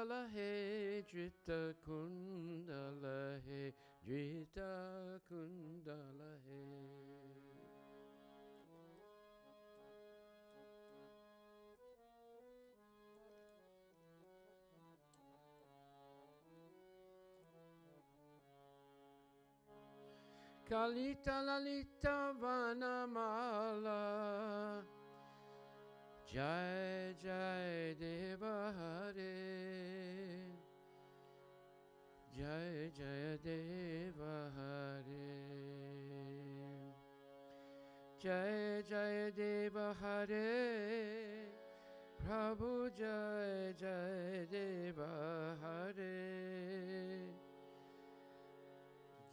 kundala he, Drita kundala he, Drita kundala he. Kalita lalita vanamala, Jai Jai Deva Hare, Jai Jai Deva Hare, Jai Jai Deva Hare, Prabhu Jai Jai Deva Hare,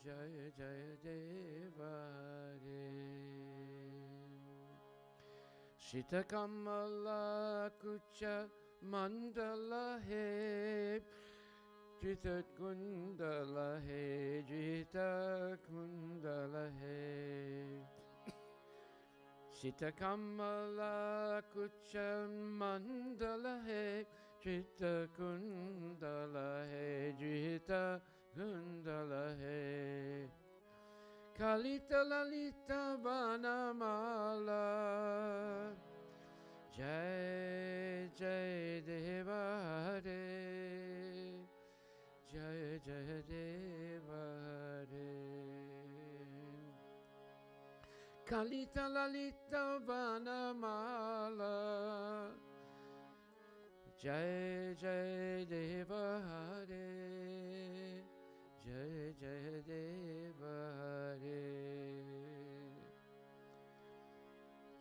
Jai Jai Deva Hare. Shita Kamala Kucha Mandala He, Jita Kundala He, Jita Kundala He. Shita Kamala Kucha Mandala He, Jita Kundala He, Jita Kundala He. Kalita lalita vanamala, Jai Jai Deva Hare, Jai Jai Deva Hare. Kalita lalita vanamala, Jai Jai Deva Hare, Jai Jai Deva Hare,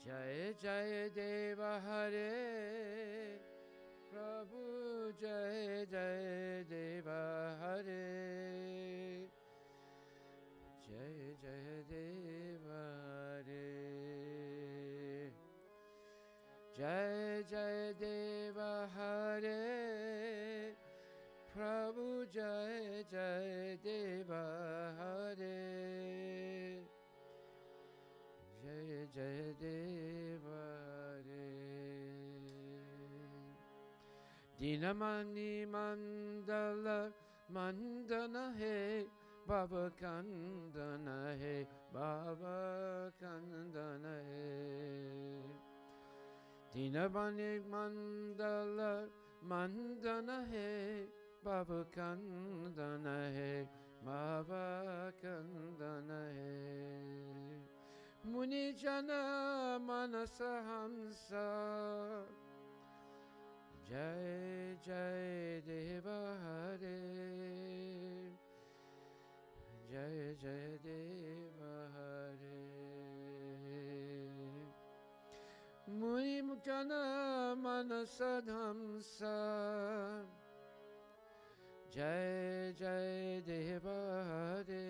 Jai Jai Deva Hare, Prabhu Jai Jai Deva Hare, Jai Jai Deva Hare, Jai Jai Deva Hare, Prabhu Jai Jai Deva Hare, Jai Jai Deva Hare. Dinamani Mandala Mandana He, Baba Kandana He, Baba Kandana He. Dinamani Mandala Mandana He, Baba Kandana He, Baba Kandana He. Muni Jana Manasa Hamsa, Jai Jai Deva Hare, Jai Jai Deva Hare. Muni Jana Manasa Hamsa, Jai Jai Deva Hare,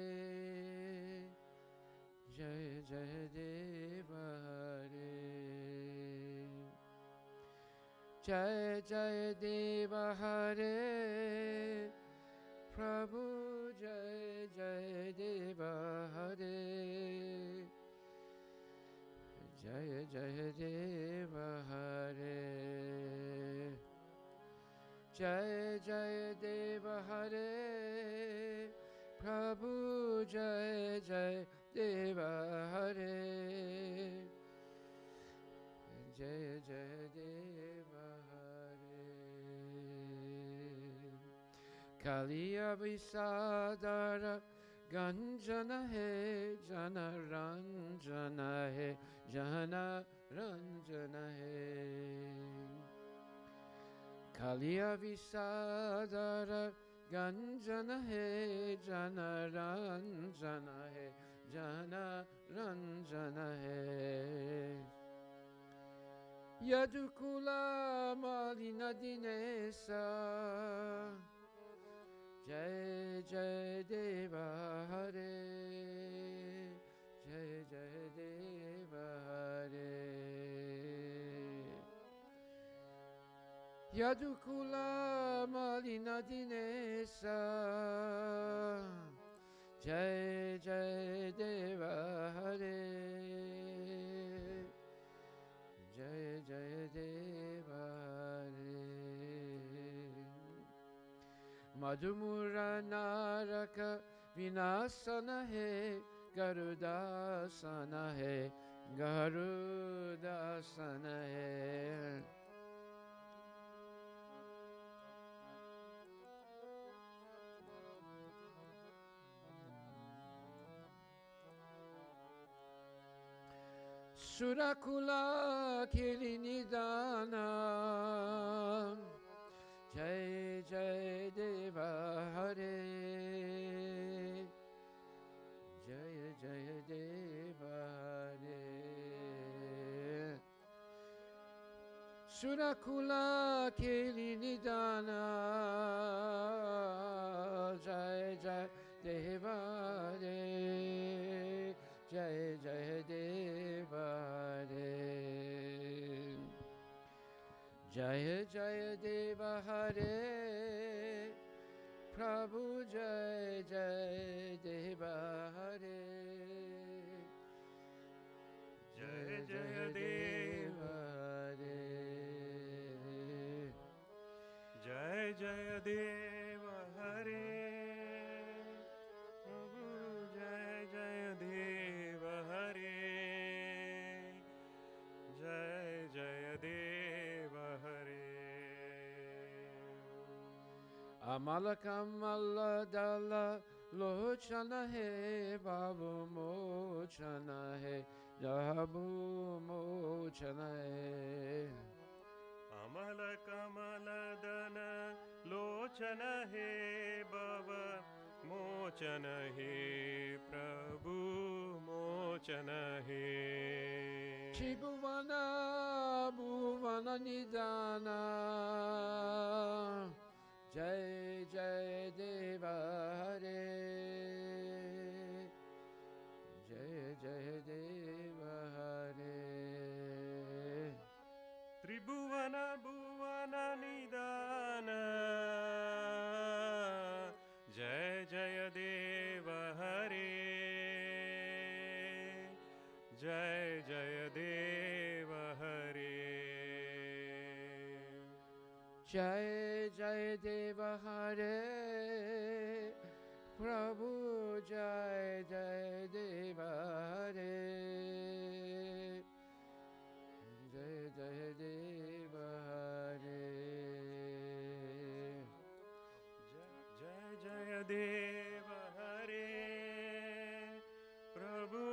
Jai Jai Deva Hare, Jai Jai Deva Hare, Prabhu Jai Jai Deva Hare, Jai Jai Deva Hare, Jai Jai Deva Hare, Prabhu Jai Jai Deva Hare, Jai Jai Deva Hare. Kaliya Visadara Ganjana He, Jana Ranjana He, Jana Ranjana He. Kaliya Visadara Ganjana He, Jana Ranjana He, Jana Ranjana He. Yadukula Malina Dinesa, Jai Jai Deva Hare, Jai Jai Deva Hare. Yadukula Malina Dinesa, Jai Jai Deva Hare, Jai Jai Deva Hare. Madhumura naraka vinasana he Garudasana he Garudasana he. Surakula Kilinidana Jai Jai Deva Hare Jai Jai Deva Hare Surakula Kilinidana Jai Jai Deva Hare Jai Jai Deva Hare Jaya Jaya Deva Hare Prabhu Jai Jai Deva Hare Jaya Jaya Deva Hare Jai Jaya Deva Hare Prabhu Jai Jaya Deva Hare Jai Jaya Deva Hare Amalakamala Dala Lochana He Babu Mochana He Jabu Mochana He Amala Kamala Dana Lochana He Baba Mochana He Prabhu Mochana He Chibuvana Bhuvana Nidana Jai Jai Deva Hare Jai Jai Deva Hare Tribhuvana Bhuvana Nidana Jai Jaya Deva Hare Jai Jaya Deva Hare Jai Jai Deva Hare Prabhu Jai Jai Deva Hare Jai Jai Deva Hare Jai Jaya Deva Hare Prabhu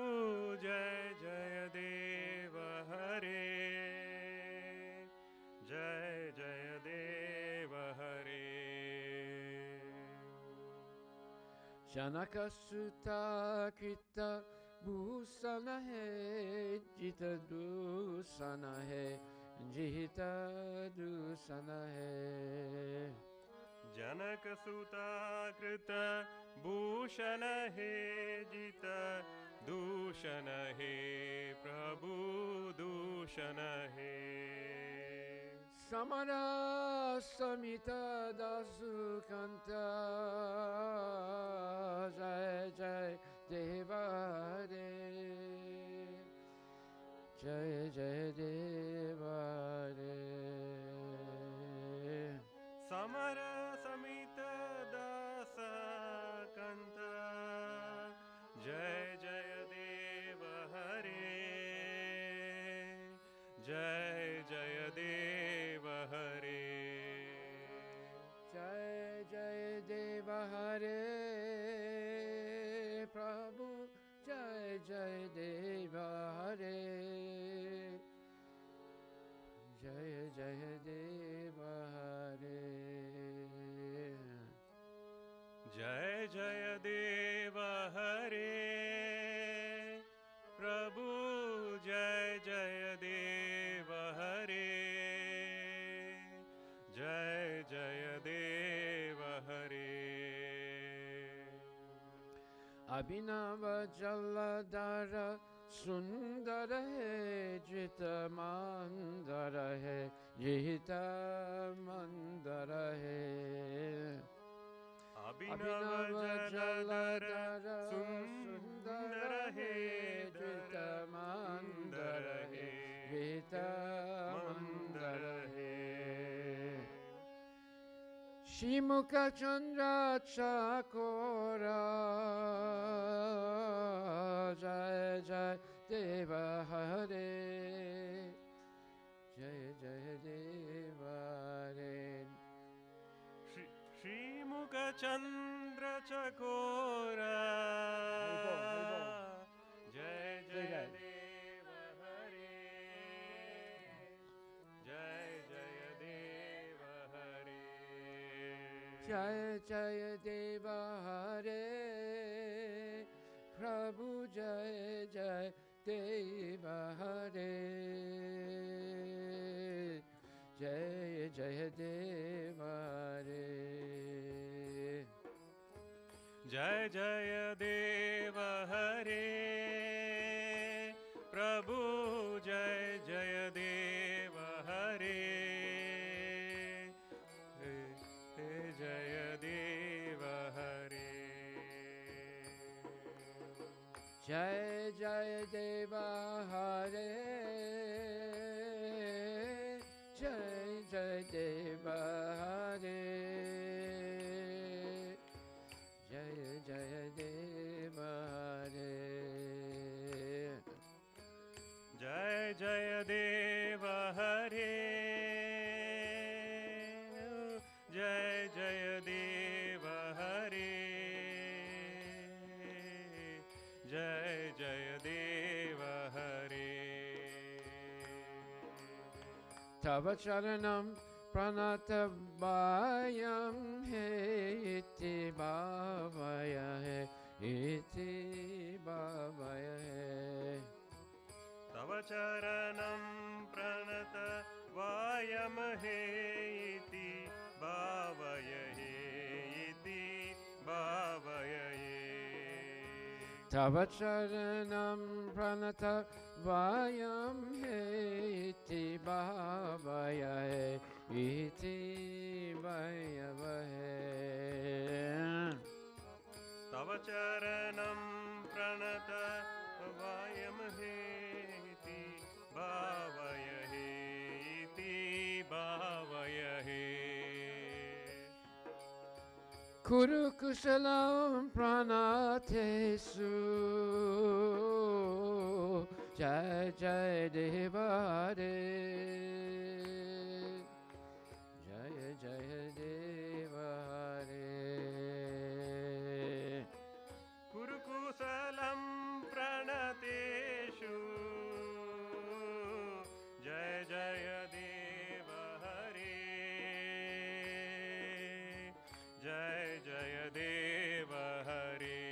Jai Jaya Deva Hare Jai Jaya Deva Hare Janaka Sutta Krita Bhusana He Jita Dusana He Jita Dusana He Janaka Sutta Krita Bhushana He Jita Dushana He Prabhu Dushana He Samara Samita Dasukanta Jai Jai Deva Hare Jai Jai Deva Hare Samara Samita Dasa Kanta Jai Jaya Deva Hare Jai Jaya Deva Hare Jai Jai Deva Hare Prabhu Jai Jai Deva Hare Jai Jai Deva Hare Jai Jaya Deva Hare Prabhu Jai Jaya Deva Hare Jai Jaya Deva Hare Abhinava Jaladhara Sundara He Jita Mandara He Jita Mandara He Abhinava Jaladhara Sundara He Jita Mandara He Jita Mandara He Shimukha Chandra Chakora Jai Jai Deva Hare Jai Jai Deva Hare Shri Mukha Chandra Chakora Jai Jai Deva Hare Jai Jai Deva Hare Jai Jai Deva Hare Prabhu Jai Jai Deva Hare Jai Jai Deva Hare Jai Jai Deva Hare Prabhu Jai Jai Deva Hare Jai Deva Hare Jai Jai Deva Hare Jai Jai Deva Hare Jai Jai Deva Hare Jai Jai Deva Hare Jai Jai Deva Hare Jai Jai Deva Hare Tava Charanam Pranatabayam He Iti Bhavaya He Iti Bhavaya He Tava Charanam Pranata Vayamahe Iti Bhavayahe Iti Bhavayahe Tava Charanam Pranata Vayam He Iti Bhavaya He Iti Bhavaya He Tava Charanam Pranata Vayamahe Iti Bhavayahe Iti Bhavayahe Kuru Kusalam Pranatesu Jai Jai Deva Hare Jai Jai Deva Hare Kurukusalam Pranateshu Jai Jai Deva Hare Jai Jai Deva Hare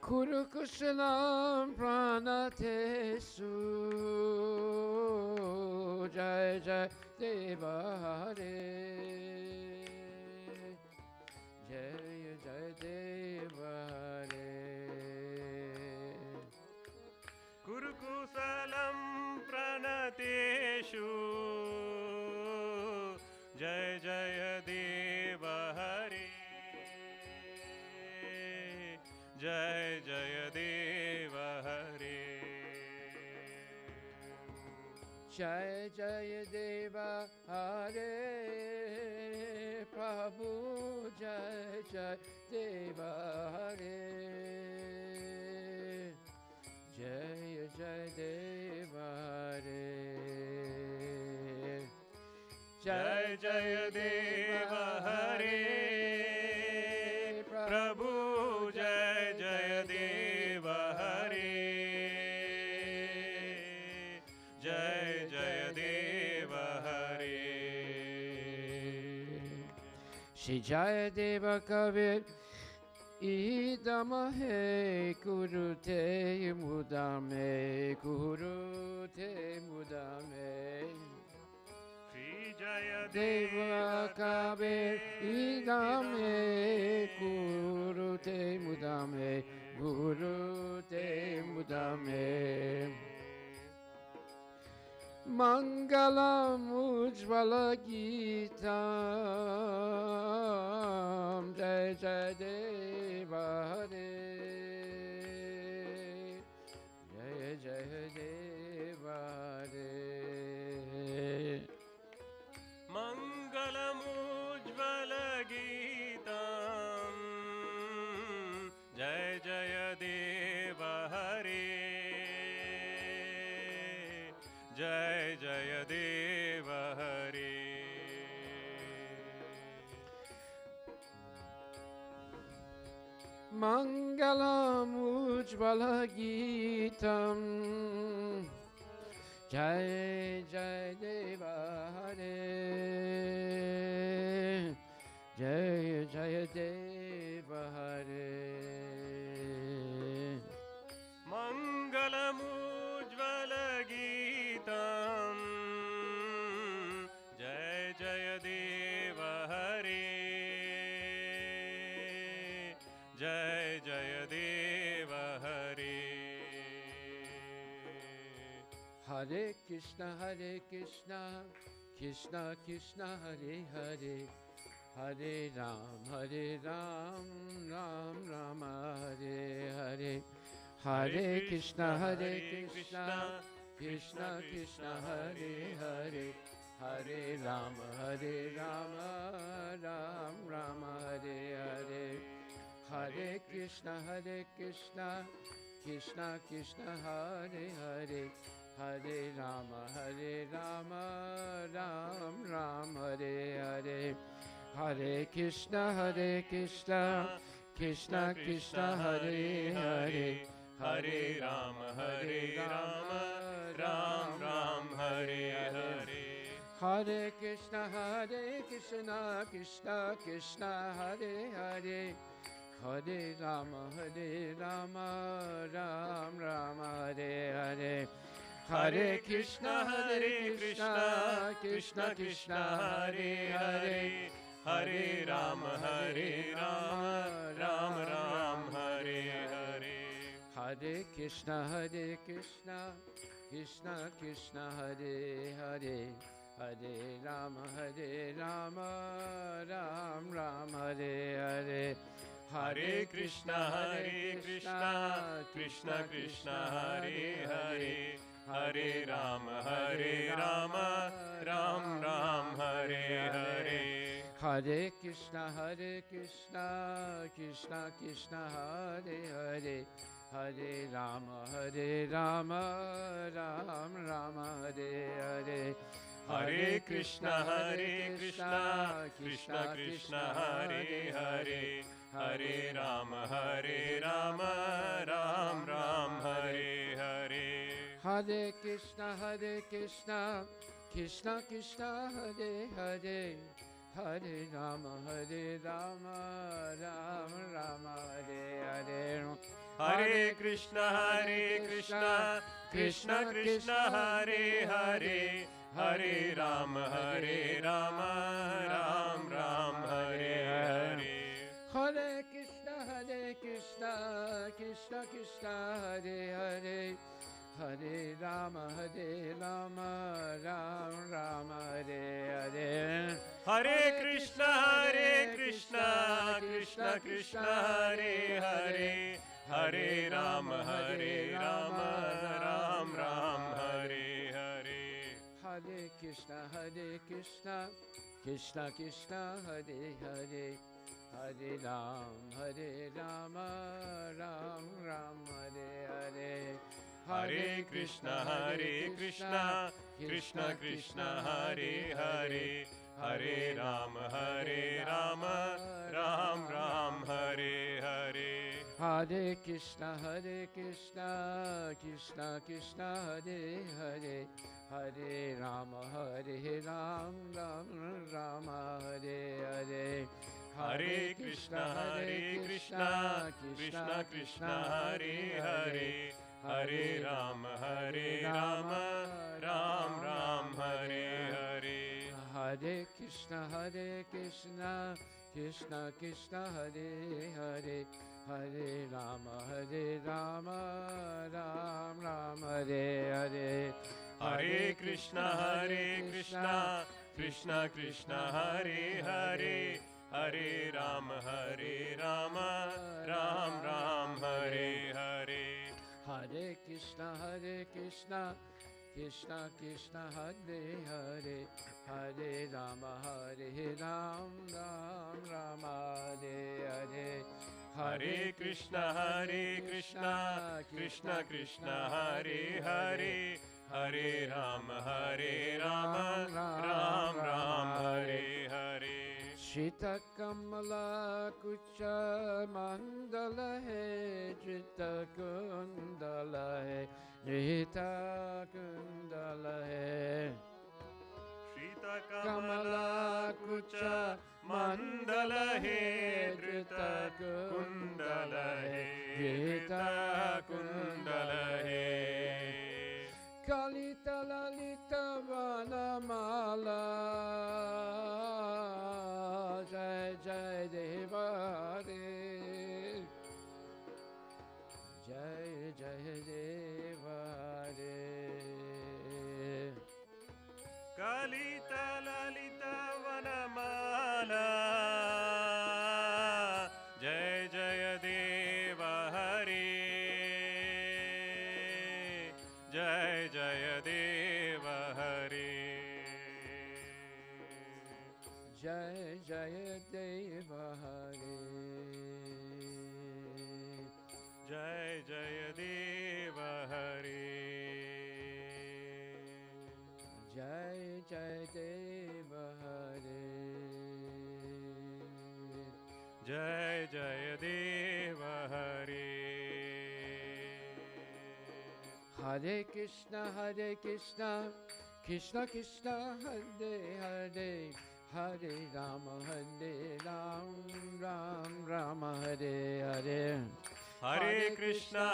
Kuru Kusalam Pranatesu Jai Jai Deva Hare Jai Jai Deva Hare Kurukusalam Pranateshu Jai Jai Deva Hare Jai Jai Deva Hare Jai Jai Deva Hare Prabhu Jai Jai Deva Hare Jai Jai Deva Hare Jai Jai Deva Hare Prabhu Jai Jai Deva Hare Jai Jai Deva Hare Shri Jaya Deva Kavir Idamahe Kurute Mudame Kurute Mudame Shri Jaya Deva Kavir Idame Kurute Mudame Kurute Mudame Mangalam Ujjvala Geetam Jai Jai Deva Hare Jai Jai Deva Hare Mangalam Ujjvala Geetam Jai Jai Deva Hare Jai Jai Deva Hare Mangalam Ujjvala Geetam Jai Jai Deva Hare Jai Jai Deva Hare Hare Krishna Krishna Krishna Hare Hare Hare Ram Ram Rama Hare Hare Hare Krishna Krishna Krishna Hare Hare Hare Ram Ram Rama Hare Hare Hare Krishna Krishna Krishna Hare Hare Hare Rama Ram Hare Hare Hare Krishna Krishna Krishna Hare Hare Hare Rama Ram Ram Hare Hare Hare Krishna Krishna Krishna Hare Hare Hare Rama Ram Hare Hare Hare Krishna Krishna Hare Hare Hare Rama Ram Ram Hare Hare Hare Krishna Krishna Hare Hare Hare Rama Ram Hare Hare Hare Krishna Krishna Hare Hare Hare Rama Ram Ram Hare Hare Hare Krishna Krishna Hare Hare Hare Rama Ram Hare Hare Hare Krishna Krishna Hare Hare Hare Rama Ram Ram Hare Hare Hare Krishna Krishna Hare Hare Hare Rama Ram Rama Hare Hare Hare Krishna Krishna Hare Hare Hare Rama Ram Ram Hare Hare Hare Krishna Krishna Hare Hare Hare Rama Ram Rama Hare Hare Hare Krishna Krishna Hare Hare Hare Rama Ram Ram Hare Hare Hare Krishna Krishna Hare Hare Hare Rama Ram Hare Hare Hare Krishna Krishna Hare Hare Hare Rama Ram Ram Hare Hare Hare Krishna Krishna Hare Hare Hare Rama Ram Rama Hare Hare Hare Krishna Krishna Hare Hare Hare Rama Ram Ram Hare Hare Hare Krishna Krishna Hare Hare Hare Rama Ram Rama Hare Hare Hare Krishna Krishna Hare Hare Hare Rama Ram Ram Hare Hare Hare Krishna Krishna Hare Hare Hare Rama Ram Rama Hare Hare Hare Krishna Krishna Hare Hare Hare Rama Ram Ram Hare Hare Shita Kamala Kucha Mandala He Jita Kundala He Jita Kundala He Shita Kamala Kucha Mandala He Drita Kundala He Drita Kundala He Kalita Lalita Vanamala Jai Jai Deva Re Jai Jai Deva Re Kalita Lalita Vanamala Jai Jaya Deva Hari Jai Jaya Deva Hari Jai Jaya Deva Hari Jai Jaya Deva Hari Jai Jai Deva Hari Jai Jaya Deva Hari Hare Krishna Krishna Krishna Hare Hare Hare Rama Ram Rama Hare Hare Hare Krishna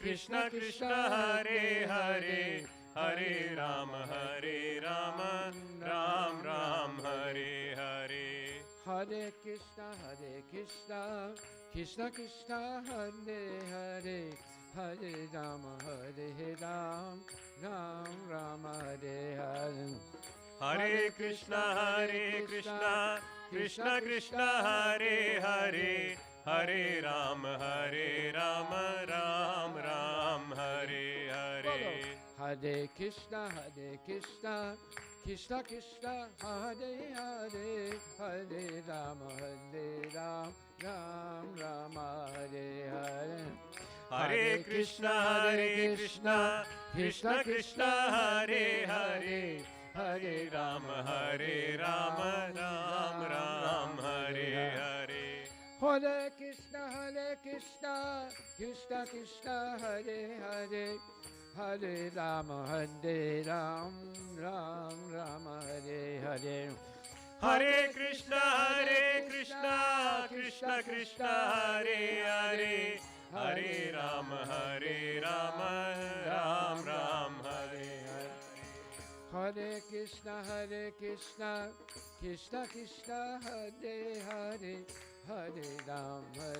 Krishna Krishna Hare Hare Hare Rama Ram Ram Hare Hare Hare Krishna Krishna Krishna Hare Hare Hare Rama Ram Rama Hare Hare Hare Krishna Krishna Krishna Hare Hare Hare Rama Ram Ram Hare Hare Hare Krishna Krishna Krishna Hare Hare Hare Rama Ram Rama Hare Hare Hare Krishna Krishna Krishna Hare Hare Hare Rama Ram Ram Hare Hare Hare Krishna Krishna Krishna Hare Hare Hare Rama Ram Rama Hare Hare Hare Krishna Krishna Krishna Hare Hare Hare Rama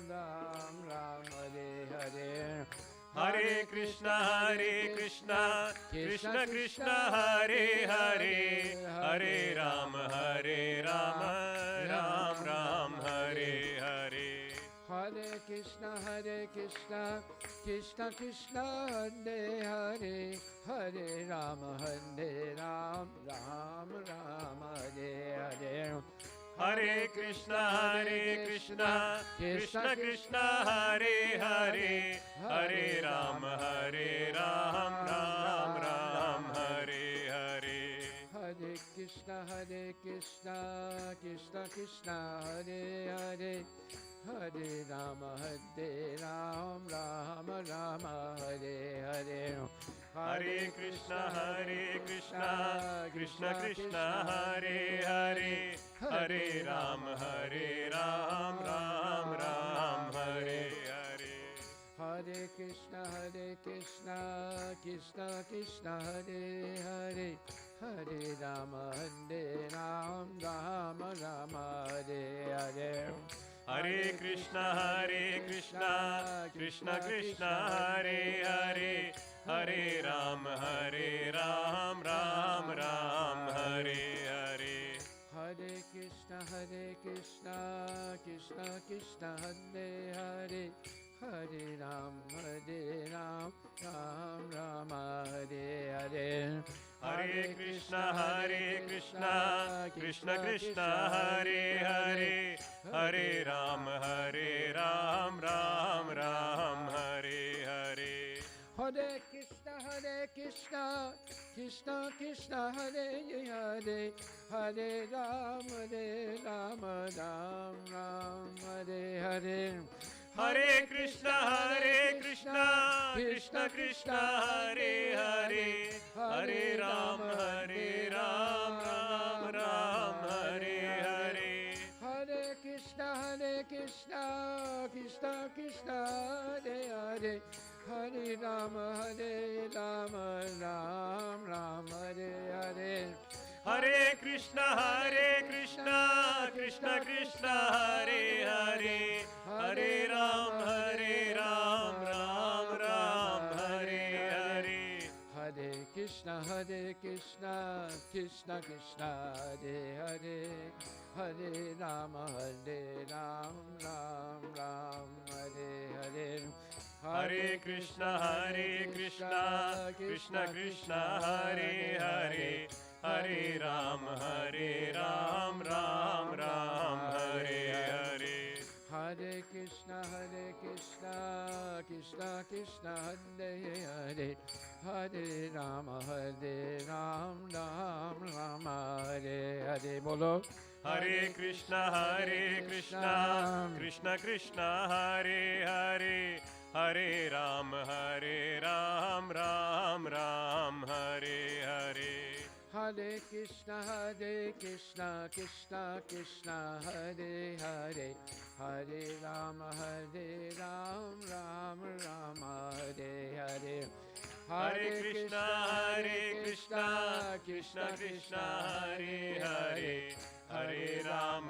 Ram Ram Hare Hare Hare Krishna Krishna Krishna Hare Hare Hare Ram Ram Hare Hare Hare Krishna Krishna Krishna Hare Hare Hare Rama Ram Ram Hare Hare Hare Krishna Krishna Krishna Hare Hare Hare Rama Ram Ram Hare Hare Hare Krishna Krishna Krishna Hare Hare Hare Rama Ram Ram Hare Hare Hare Krishna Krishna Krishna Hare Hare Hare Rama Ram Rama Hare Hare Hare Krishna Krishna Krishna Hare Hare Hare Rama Ram Ram Hare Hare Hare Krishna Krishna Krishna Hare Hare Hare Rama Ram Rama Hare Hare Hare Krishna Krishna Krishna Hare Hare Hare Rama Ram Ram Hare Hare Hare Krishna Krishna Krishna Hare Hare Hare Ram Rama Hare Hare Hare Krishna Krishna Krishna Hare Hare Hare Ram Ram Ram Hare Hare Hare Krishna, Krishna Krishna, Hare Hare, Hare Ram, Ram Ram, Hare Hare. Hare Krishna, Krishna Krishna, Hare Hare, Hare Ram, Ram Ram, Hare Hare. Hare Krishna, Krishna Krishna, Hare Hare, Hare Ram, Ram Ram, Hare Hare. Hare Krishna, Krishna Krishna, Hare Hare, Hare Ram, Ram Ram, Hare Hare. Hare Krishna, Krishna Krishna, Hare Hare, Hare Ram, Ram Ram, Hare Hare. Hare Krishna, Krishna Krishna, Hare Hare, Hare Ram, Ram Ram, Hare Hare. Hare Krishna, Krishna Krishna, Hare Hare, Hare Ram, Ram Ram, Hare Hare. Bolo. Hare Krishna, Krishna Krishna, Hare Hare, Hare Ram, Ram Ram, Hare Hare. Hare Krishna, Krishna Krishna, Hare Hare, Hare Ram, Ram Ram, Hare Hare. Hare Krishna, Krishna Krishna, Hare Hare, Hare Ram,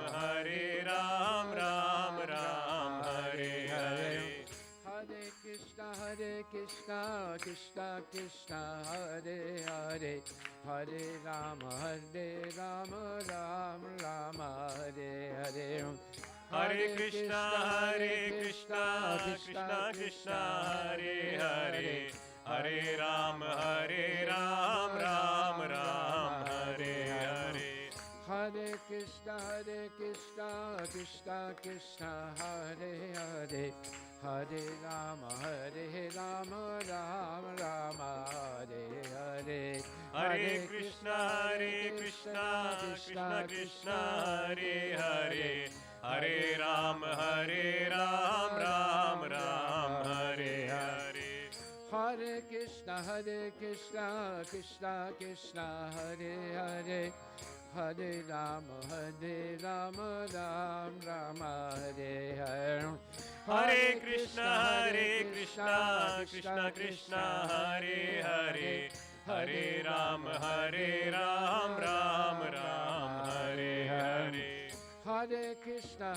Ram Ram, Hare Hare. Hare Krishna, Krishna Krishna, Hare Hare, Hare Ram, Ram Ram, Hare Hare. Hare Krishna, Krishna Krishna, Hare Hare, Hare Ram, Ram Ram, Hare Hare. Hare Krishna, Krishna Krishna, Hare Hare, Hare Ram, Ram Ram, Hare Hare. Hare Krishna, Krishna Krishna, Hare Hare, Hare Ram, Ram Ram, Hare Hare. Hare Krishna, Krishna Krishna, Hare Hare, Hare Ram, Ram Ram, Hare Hare. Hare Krishna, Krishna Krishna, Hare Hare, Hare Ram, Ram Ram, Hare Hare. Hare Krishna, Krishna Krishna, Hare Hare, Hare Ram, Ram Ram, Hare Hare. Hare Krishna,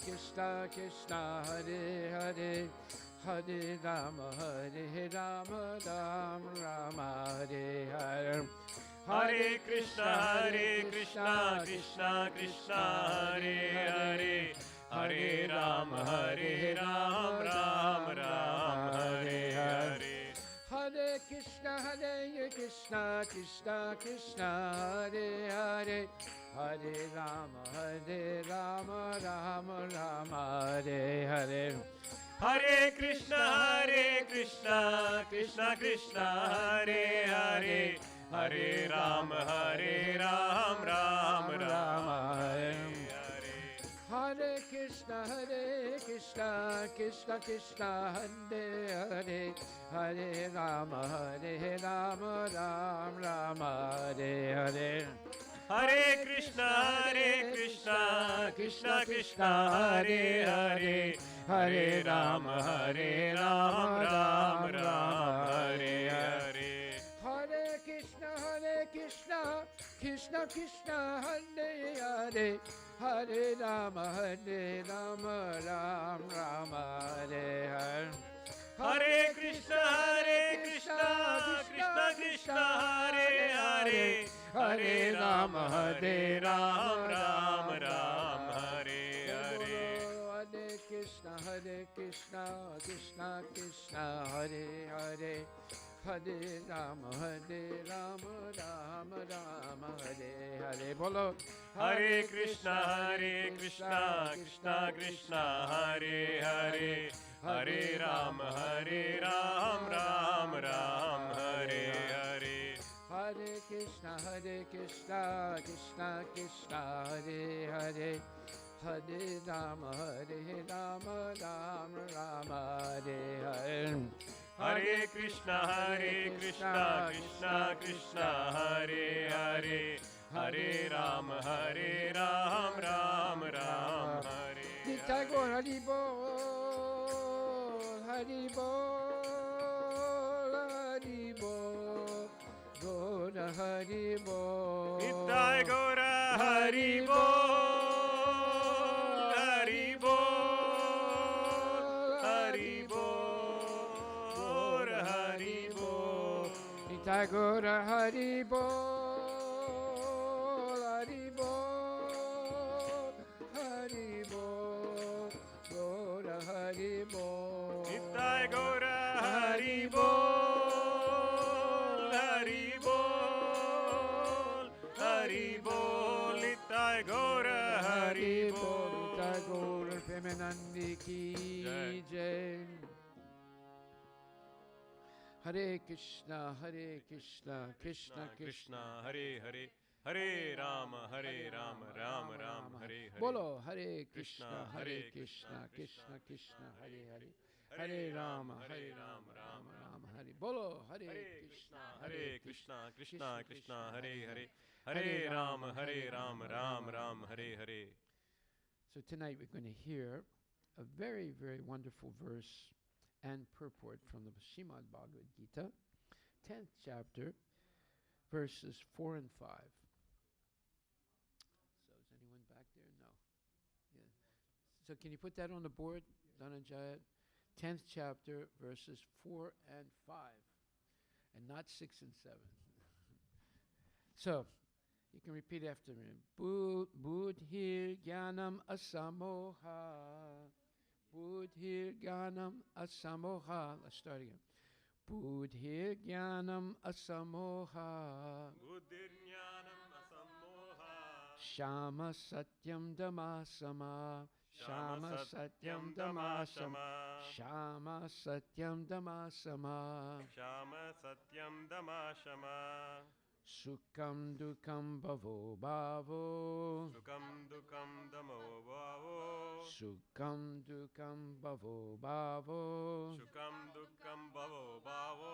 Krishna Krishna, Hare Hare, Hare Ram, Ram Ram, Hare Hare. Hare Krishna, Krishna Krishna, Hare Hare, Hare Ram, Ram Ram, Hare Hare. Hare Krishna, Krishna Krishna, Hare Hare, Hare Ram, Ram Ram, Hare Hare. Hare Krishna, Krishna Krishna, Hare Hare, Hare Ram, Ram Ram, Hare Hare. Hare Krishna, Krishna Krishna, Hare Hare, Hare Ram, Ram Ram, Hare Hare. Hare Krishna, Krishna Krishna, Hare Hare, Hare Ram, Ram Ram, Hare Hare. Hare Krishna, Krishna Krishna, Hare Hare, Hare Ram, Ram Ram, Hare Hare. Hare Krishna, Krishna Krishna, Hare Hare, Hare Ram, Ram Ram, Hare Hare. Bolo. Hare Krishna, Krishna Krishna, Hare Hare, Hare Ram, Hare Ram, Ram Ram, Hare Hare. Hare Krishna, Krishna Krishna, Hare Hare. Hare Rama, Rama Rama, Hare Hare. Hare Krishna, Krishna Krishna, Hare Hare. Hare Ram, Ram Ram, Hare Nitai Gaur Hari Bol, Hari Bol, Hari Bol, Gaur Hari Bol. Nitai Gaur Hari Bol, Hari Bol, Hari Bol, Hari Bol. Nitai Gaur Hari Bol, Hari Bol, Hari Bol, Gaur Hari Bol. Nitai Gaur Hari Bol, Hari Bol, Hari Bol. Nitai Gaur Hari Bol. Nitai Gaur Premanandi Ki Jai. Hare Krishna, Krishna Krishna Krishna, Hare Hare. Hare Ram, Ram Ram, Hare Hare. Bolo Hare Krishna, Krishna Krishna, Hare Hare. Hare Rama, Ram Ram, Hare. Bolo Hare Krishna, Krishna Krishna Krishna, Hare Hare. Hare Ram, Ram Ram, Hare Hare. So tonight we're going to hear a very, very wonderful verse and purport from the Srimad Bhagavad Gita, 10th chapter, verses 4 and 5. So is anyone back there? No. Yeah. So can you put that on the board, Dhananjaya? 10th chapter, verses 4 and 5, and not 6 and 7. So you can repeat after me. Buddhir Jnanam Asamoha. Buddhir Jnanam Asamoha. Let's start again. Buddhir Jnanam Asamoha. Buddhir Jnanam Asamoha. Shama Satyam Damasama. Shama Satyam Damasama. Shama Satyam Damasama. Shama Satyam Damashama. Sukham Dukham Bhavo Bhavo. Sukham Dukham Damo Bhavo. Sukham Dukham Bhavo Bhavo. Sukham Dukham Bhavo Bhavo.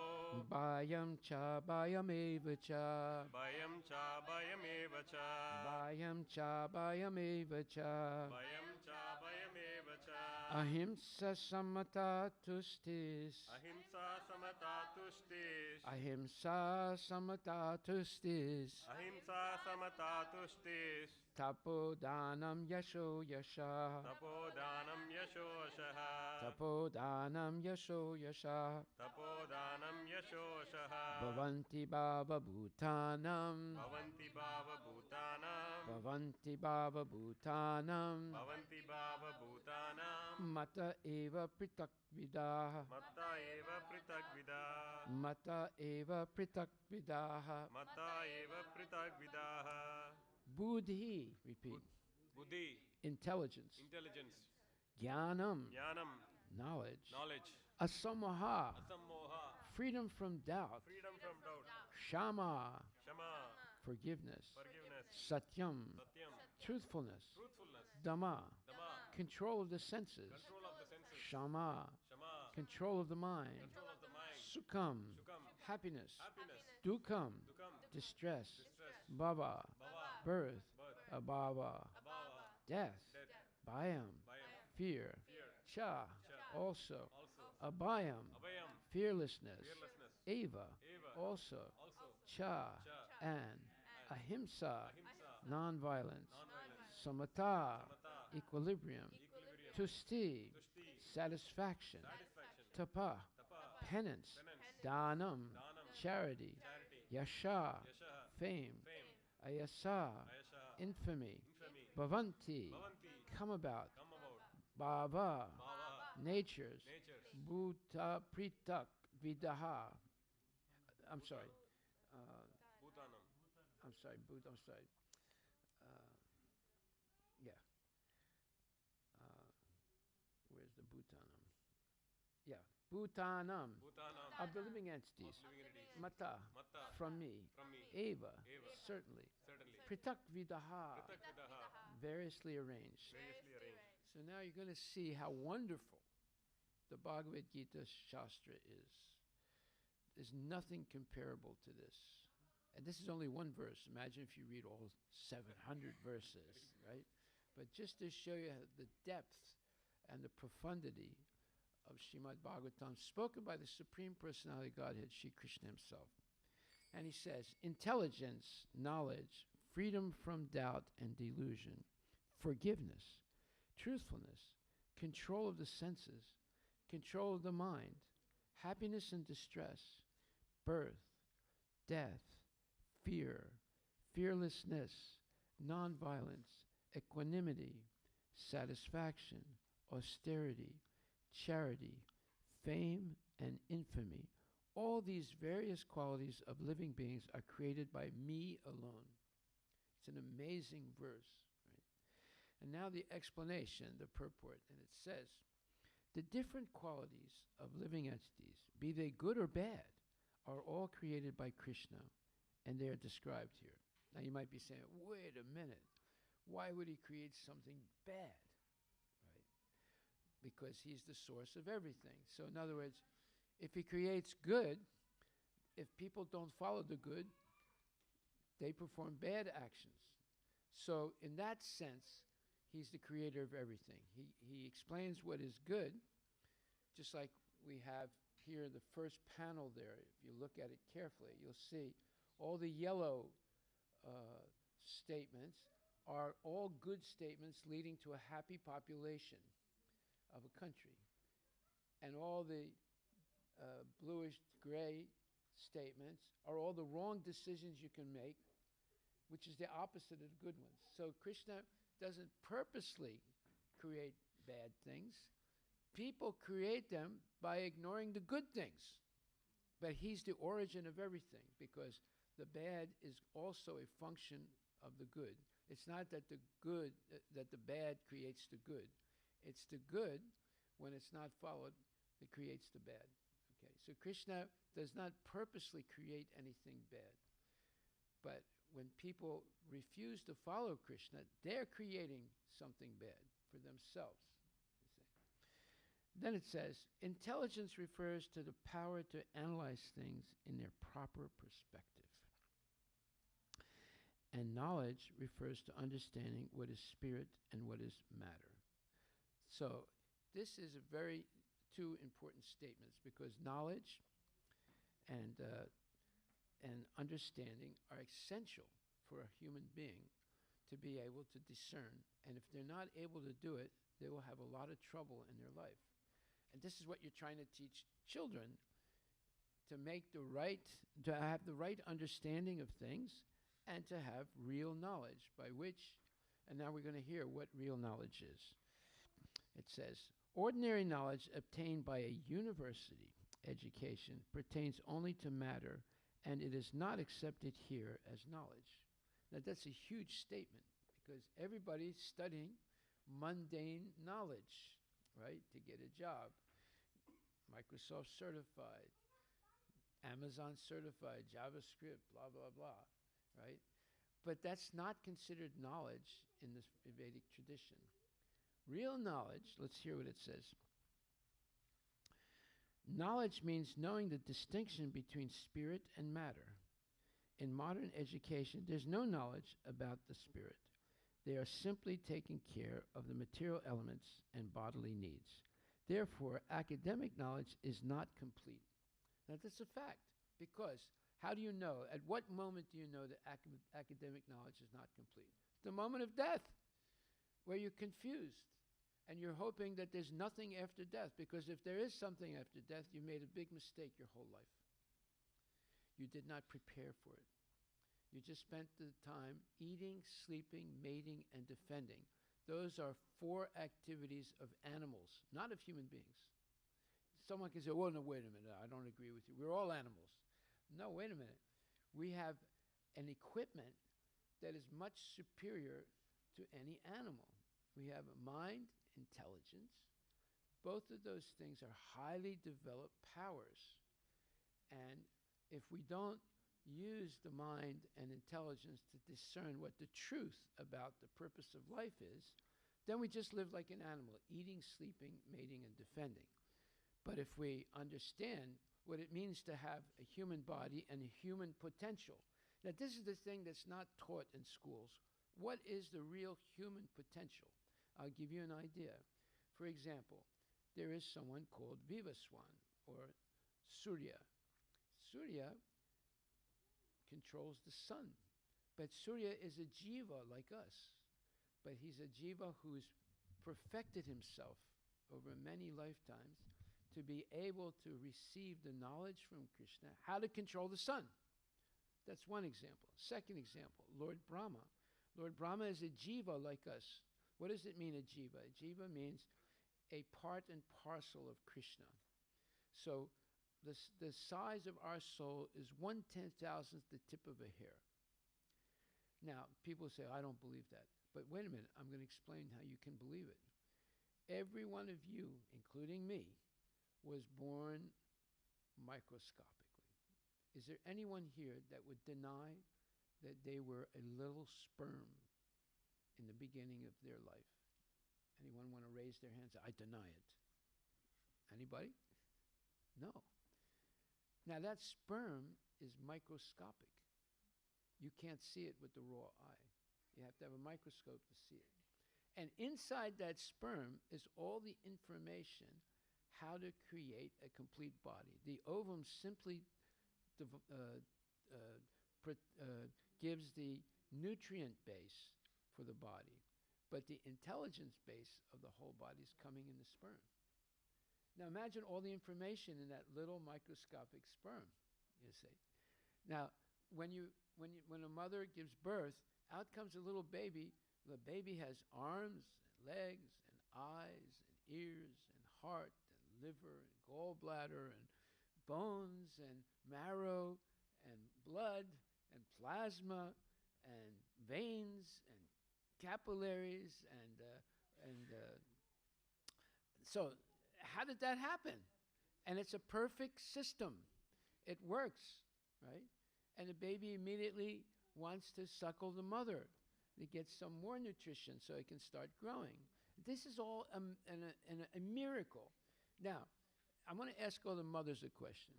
Bhayam Cha Bhayameva Cha. Bhayam Cha Bhayameva Cha. Bhayam Cha Bhayameva Cha. Bhayam Cha Bhayameva Cha. Ahimsa Samata Tustis. Ahimsa Samata Tushtis. Ahimsa Samata Tustis. Ahimsa Samata Tushtis. Tapodanam Yasho Yasha. Tapodanam Yasho Shaha. Tapodanam Yasho Yasha. Tapodanam Yasho Shaha. Bhavanti Bhava Bhutanam. Bhavanti Bhava Bhutanam. Bhavanti Bhava Bhutanam. Bhavanti Bhava Bhutanam. Mata Eva Pritak Vidaha. Matta eva pritak vidaha. Mata Eva Pritak Vidaha. Matta eva pritak vidaha. Buddhi, repeat. Buddhi, Intelligence. intelligence. Jnanam, Jnanam, knowledge. knowledge. Asamoha, Asammoha, freedom from doubt. freedom from doubt. Shama, Shama, forgiveness. forgiveness. Satyam, Satyam, truthfulness. truthfulness. Dhamma, Dhamma, control of the senses. control of the senses. Shama, Shama, control of the mind. control of the mind. Sukham, Sukham, happiness. happiness. Dukham, Dukham, distress. distress. Bhava, Bhava, birth. birth. Abhava, Abhava, death. death. Bhayam, Bhayam, fear. fear. Cha, Cha, also. also. Abhayam, Abhayam, fearlessness. fearlessness. Eva, Eva, also. also. Cha, Cha, and. Ahimsa, ahimsa, non-violence. non-violence. Samata, Samata, equilibrium. equilibrium. Tusti, Tushti, satisfaction. satisfaction. Tapa, Tapa, penance. penance. Danam, Dhanam, charity. charity. Yasha, Yasha, fame. fame. Ayasa, Ayasha, infamy. infamy. Bhavanti, Bhavanti, come about. come about. Bhava, Bhava, natures. natures. Bhuta pritak vidaha. I'm sorry. Bhutanam. I'm sorry. I'm sorry. Yeah. Where's the Bhutanam? Yeah. Bhutanam, Bhutanam, of the living of entities. living entities. Mata, Matta, from me. from me. Eva, Eva, certainly. certainly. Pritak vidaha, Pritak vidaha, variously arranged. variously arranged. So now you're going to see how wonderful the Bhagavad Gita Shastra is. There's nothing comparable to this. And this is only one verse. Imagine if you read all 700 verses, right? But just to show you the depth and the profundity of Srimad Bhagavatam, spoken by the Supreme Personality of Godhead, Sri Krishna himself. And he says, intelligence, knowledge, freedom from doubt and delusion, forgiveness, truthfulness, control of the senses, control of the mind, happiness and distress, birth, death, fear, fearlessness, nonviolence, equanimity, satisfaction, austerity, charity, fame, and infamy. All these various qualities of living beings are created by me alone. It's an amazing verse, right? And now the explanation, the purport, and it says, the different qualities of living entities, be they good or bad, are all created by Krishna, and they are described here. Now you might be saying, wait a minute, why would he create something bad? Right? Because he's the source of everything. So in other words, if he creates good, if people don't follow the good, they perform bad actions. So in that sense, he's the creator of everything. He explains what is good, just like we have here the first panel there. If you look at it carefully, you'll see all the yellow statements are all good statements leading to a happy population of a country. And all the bluish gray statements are all the wrong decisions you can make, which is the opposite of the good ones. So Krishna doesn't purposely create bad things. People create them by ignoring the good things. But he's the origin of everything, because the bad is also a function of the good. It's not that the good, that the bad creates the good. It's the good, when it's not followed, that creates the bad. Okay, so Krishna does not purposely create anything bad. But when people refuse to follow Krishna, they're creating something bad for themselves. Then it says, intelligence refers to the power to analyze things in their proper perspective. And knowledge refers to understanding what is spirit and what is matter. So this is a very two important statements, because knowledge and understanding are essential for a human being to be able to discern. And if they're not able to do it, they will have a lot of trouble in their life. And this is what you're trying to teach children, to have the right understanding of things and to have real knowledge, by which, and now we're going to hear what real knowledge is. It says, ordinary knowledge obtained by a university education pertains only to matter, and it is not accepted here as knowledge. Now that's a huge statement, because everybody's studying mundane knowledge, right, to get a job. Microsoft certified, Amazon certified, JavaScript, blah, blah, blah, right? But that's not considered knowledge in the Vedic tradition. Real knowledge, let's hear what it says. Knowledge means knowing the distinction between spirit and matter. In modern education, there's no knowledge about the spirit. They are simply taking care of the material elements and bodily needs. Therefore, academic knowledge is not complete. Now, that's a fact, because how do you know? At what moment do you know that academic knowledge is not complete? The moment of death, where you're confused and you're hoping that there's nothing after death, because if there is something after death, you made a big mistake your whole life. You did not prepare for it. You just spent the time eating, sleeping, mating, and defending. Those are 4 activities of animals, not of human beings. Someone can say, well, no, wait a minute, I don't agree with you. We're all animals. No, wait a minute. We have an equipment that is much superior to any animal. We have a mind, intelligence, both of those things are highly developed powers. And if we don't use the mind and intelligence to discern what the truth about the purpose of life is, then we just live like an animal, eating, sleeping, mating, and defending. But if we understand what it means to have a human body and a human potential, now this is the thing that's not taught in schools. What is the real human potential? I'll give you an idea. For example, there is someone called Vivaswan or Surya. Surya controls the sun. But Surya is a jiva like us. But he's a jiva who's perfected himself over many lifetimes to be able to receive the knowledge from Krishna, how to control the sun. That's one example. Second example, Lord Brahma. Lord Brahma is a jiva like us. What does it mean, a jiva? A jiva means a part and parcel of Krishna. So the size of our soul is 1/10,000th the tip of a hair. Now, people say, I don't believe that. But wait a minute, I'm going to explain how you can believe it. Every one of you, including me, was born microscopically. Is there anyone here that would deny that they were a little sperm in the beginning of their life? Anyone want to raise their hands? I deny it. Anybody? No. Now that sperm is microscopic. You can't see it with the raw eye. You have to have a microscope to see it. And inside that sperm is all the information how to create a complete body. The ovum simply gives the nutrient base for the body, but the intelligence base of the whole body is coming in the sperm. Now imagine all the information in that little microscopic sperm, you see. Now, when a mother gives birth, out comes a little baby. The baby has arms and legs and eyes and ears and heart and liver and gallbladder and bones and marrow and blood and plasma and veins and capillaries and so how did that happen? And it's a perfect system. It works, right? And the baby immediately wants to suckle the mother to get some more nutrition so it can start growing. This is all a miracle. Now, I want to ask all the mothers a question.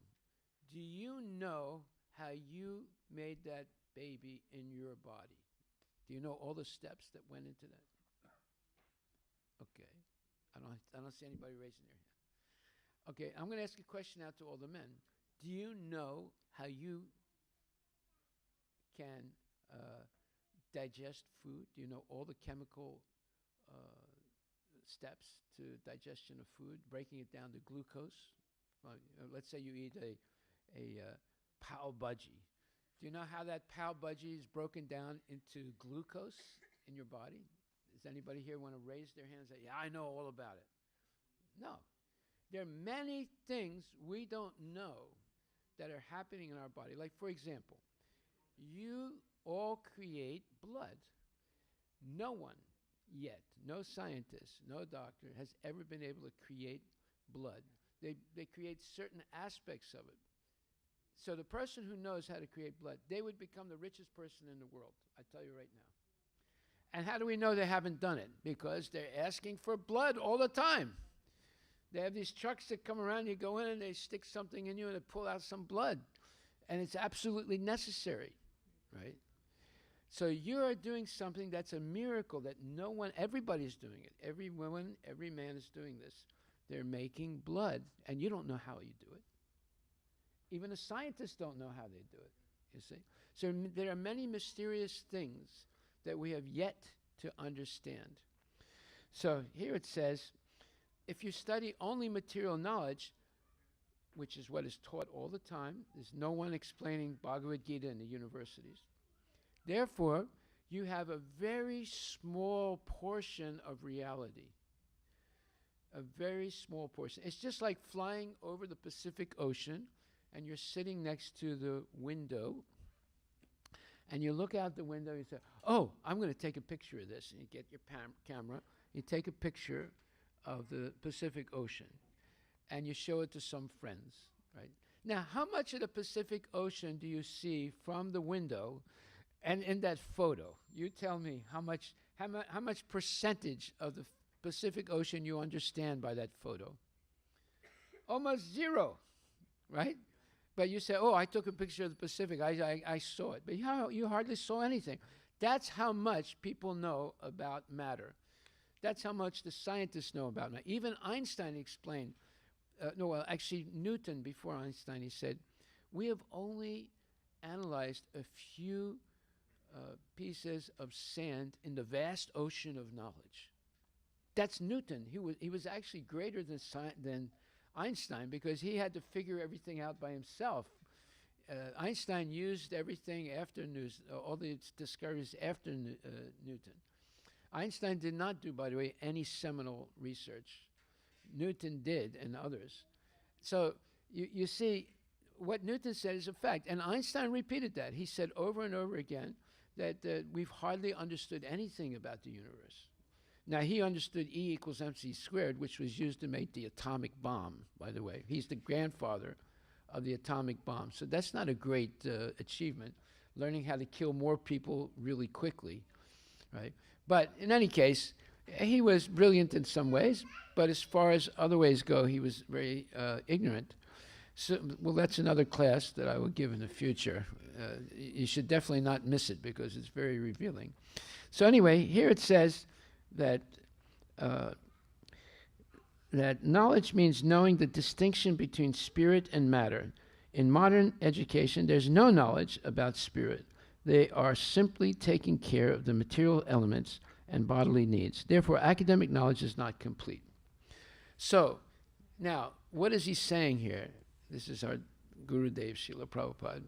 Do you know how you made that baby in your body? Do you know all the steps that went into that? Okay. I don't see anybody raising their hand. Okay, I'm going to ask a question out to all the men. Do you know how you can digest food? Do you know all the chemical steps to digestion of food, breaking it down to glucose? Let's say you eat a pav bhaji. Do you know how that pav bhaji is broken down into glucose in your body? Does anybody here want to raise their hands and say, yeah, I know all about it? No. There are many things we don't know that are happening in our body. Like, for example, you all create blood. No one yet, no scientist, no doctor has ever been able to create blood. They create certain aspects of it. So the person who knows how to create blood, they would become the richest person in the world, I tell you right now. And how do we know they haven't done it? Because they're asking for blood all the time. They have these trucks that come around, you go in and they stick something in you and they pull out some blood. And it's absolutely necessary, right? So you are doing something that's a miracle that no one, everybody's doing it. Every woman, every man is doing this. They're making blood, and you don't know how you do it. Even the scientists don't know how they do it, you see. So there are many mysterious things that we have yet to understand. So here it says, if you study only material knowledge, which is what is taught all the time, there's no one explaining Bhagavad Gita in the universities. Therefore, you have a very small portion of reality. A very small portion. It's just like flying over the Pacific Ocean and you're sitting next to the window and you look out the window and you say, oh, I'm going to take a picture of this. And you get your camera, you take a picture of the Pacific Ocean, and you show it to some friends, right? Now, how much of the Pacific Ocean do you see from the window and in that photo? You tell me how much percentage of the Pacific Ocean you understand by that photo. Almost zero, right? But you say, oh, I took a picture of the Pacific. I saw it. But you hardly saw anything. That's how much people know about matter. That's how much the scientists know about matter. Even Einstein explained, actually Newton before Einstein, he said, we have only analyzed a few pieces of sand in the vast ocean of knowledge. That's Newton. He was actually greater than Einstein because he had to figure everything out by himself. Einstein used everything after Newton, all the discoveries after Newton. Einstein did not do, by the way, any seminal research. Newton did, and others. So you see, what Newton said is a fact. And Einstein repeated that. He said over and over again that we've hardly understood anything about the universe. Now, he understood E equals mc squared, which was used to make the atomic bomb, by the way. He's the grandfather of the atomic bomb. So that's not a great achievement, learning how to kill more people really quickly, right? But in any case, he was brilliant in some ways, but as far as other ways go, he was very ignorant. So, well, that's another class that I will give in the future. You should definitely not miss it because it's very revealing. So anyway, here it says that that knowledge means knowing the distinction between spirit and matter. In modern education, there's no knowledge about spirit. They are simply taking care of the material elements and bodily needs. Therefore, academic knowledge is not complete. So, now, what is he saying here? This is our Gurudev, Srila Prabhupada.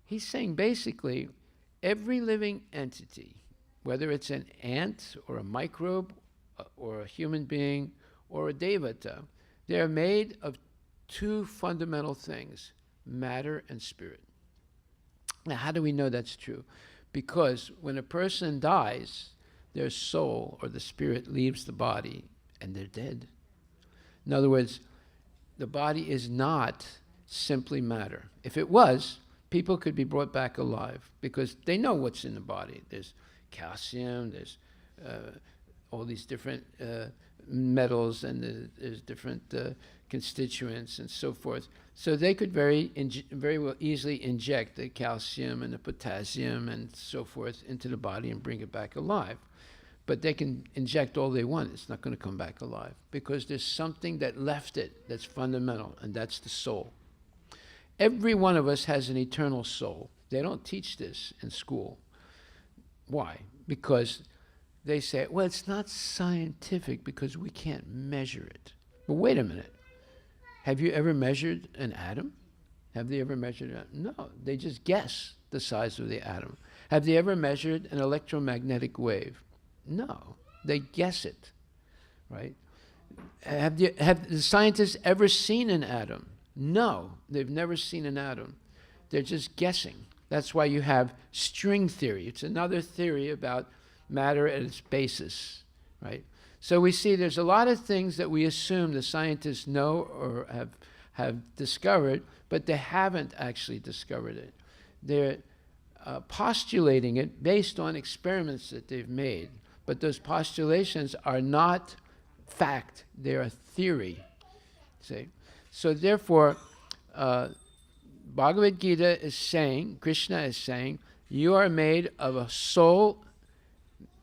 He's saying basically every living entity, whether it's an ant or a microbe or a human being or a devata, they're made of two fundamental things, matter and spirit. Now, how do we know that's true? Because when a person dies, their soul or the spirit leaves the body and they're dead. In other words, the body is not simply matter. If it was, people could be brought back alive because they know what's in the body. There's calcium, there's all these different metals, and there's different constituents and so forth. So they could very well easily inject the calcium and the potassium and so forth into the body and bring it back alive. But they can inject all they want. It's not going to come back alive because there's something that left it that's fundamental, and that's the soul. Every one of us has an eternal soul. They don't teach this in school. Why? Because they say, well, it's not scientific because we can't measure it. But wait a minute. Have you ever measured an atom? Have they ever measured it? No, they just guess the size of the atom. Have they ever measured an electromagnetic wave? No, they guess it, right? Have the scientists ever seen an atom? No, they've never seen an atom. They're just guessing. That's why you have string theory. It's another theory about matter at its basis, right? So we see there's a lot of things that we assume the scientists know or have discovered, but they haven't actually discovered it. They're postulating it based on experiments that they've made. But those postulations are not fact, they're a theory. See? So therefore, Bhagavad Gita is saying, Krishna is saying, you are made of a soul,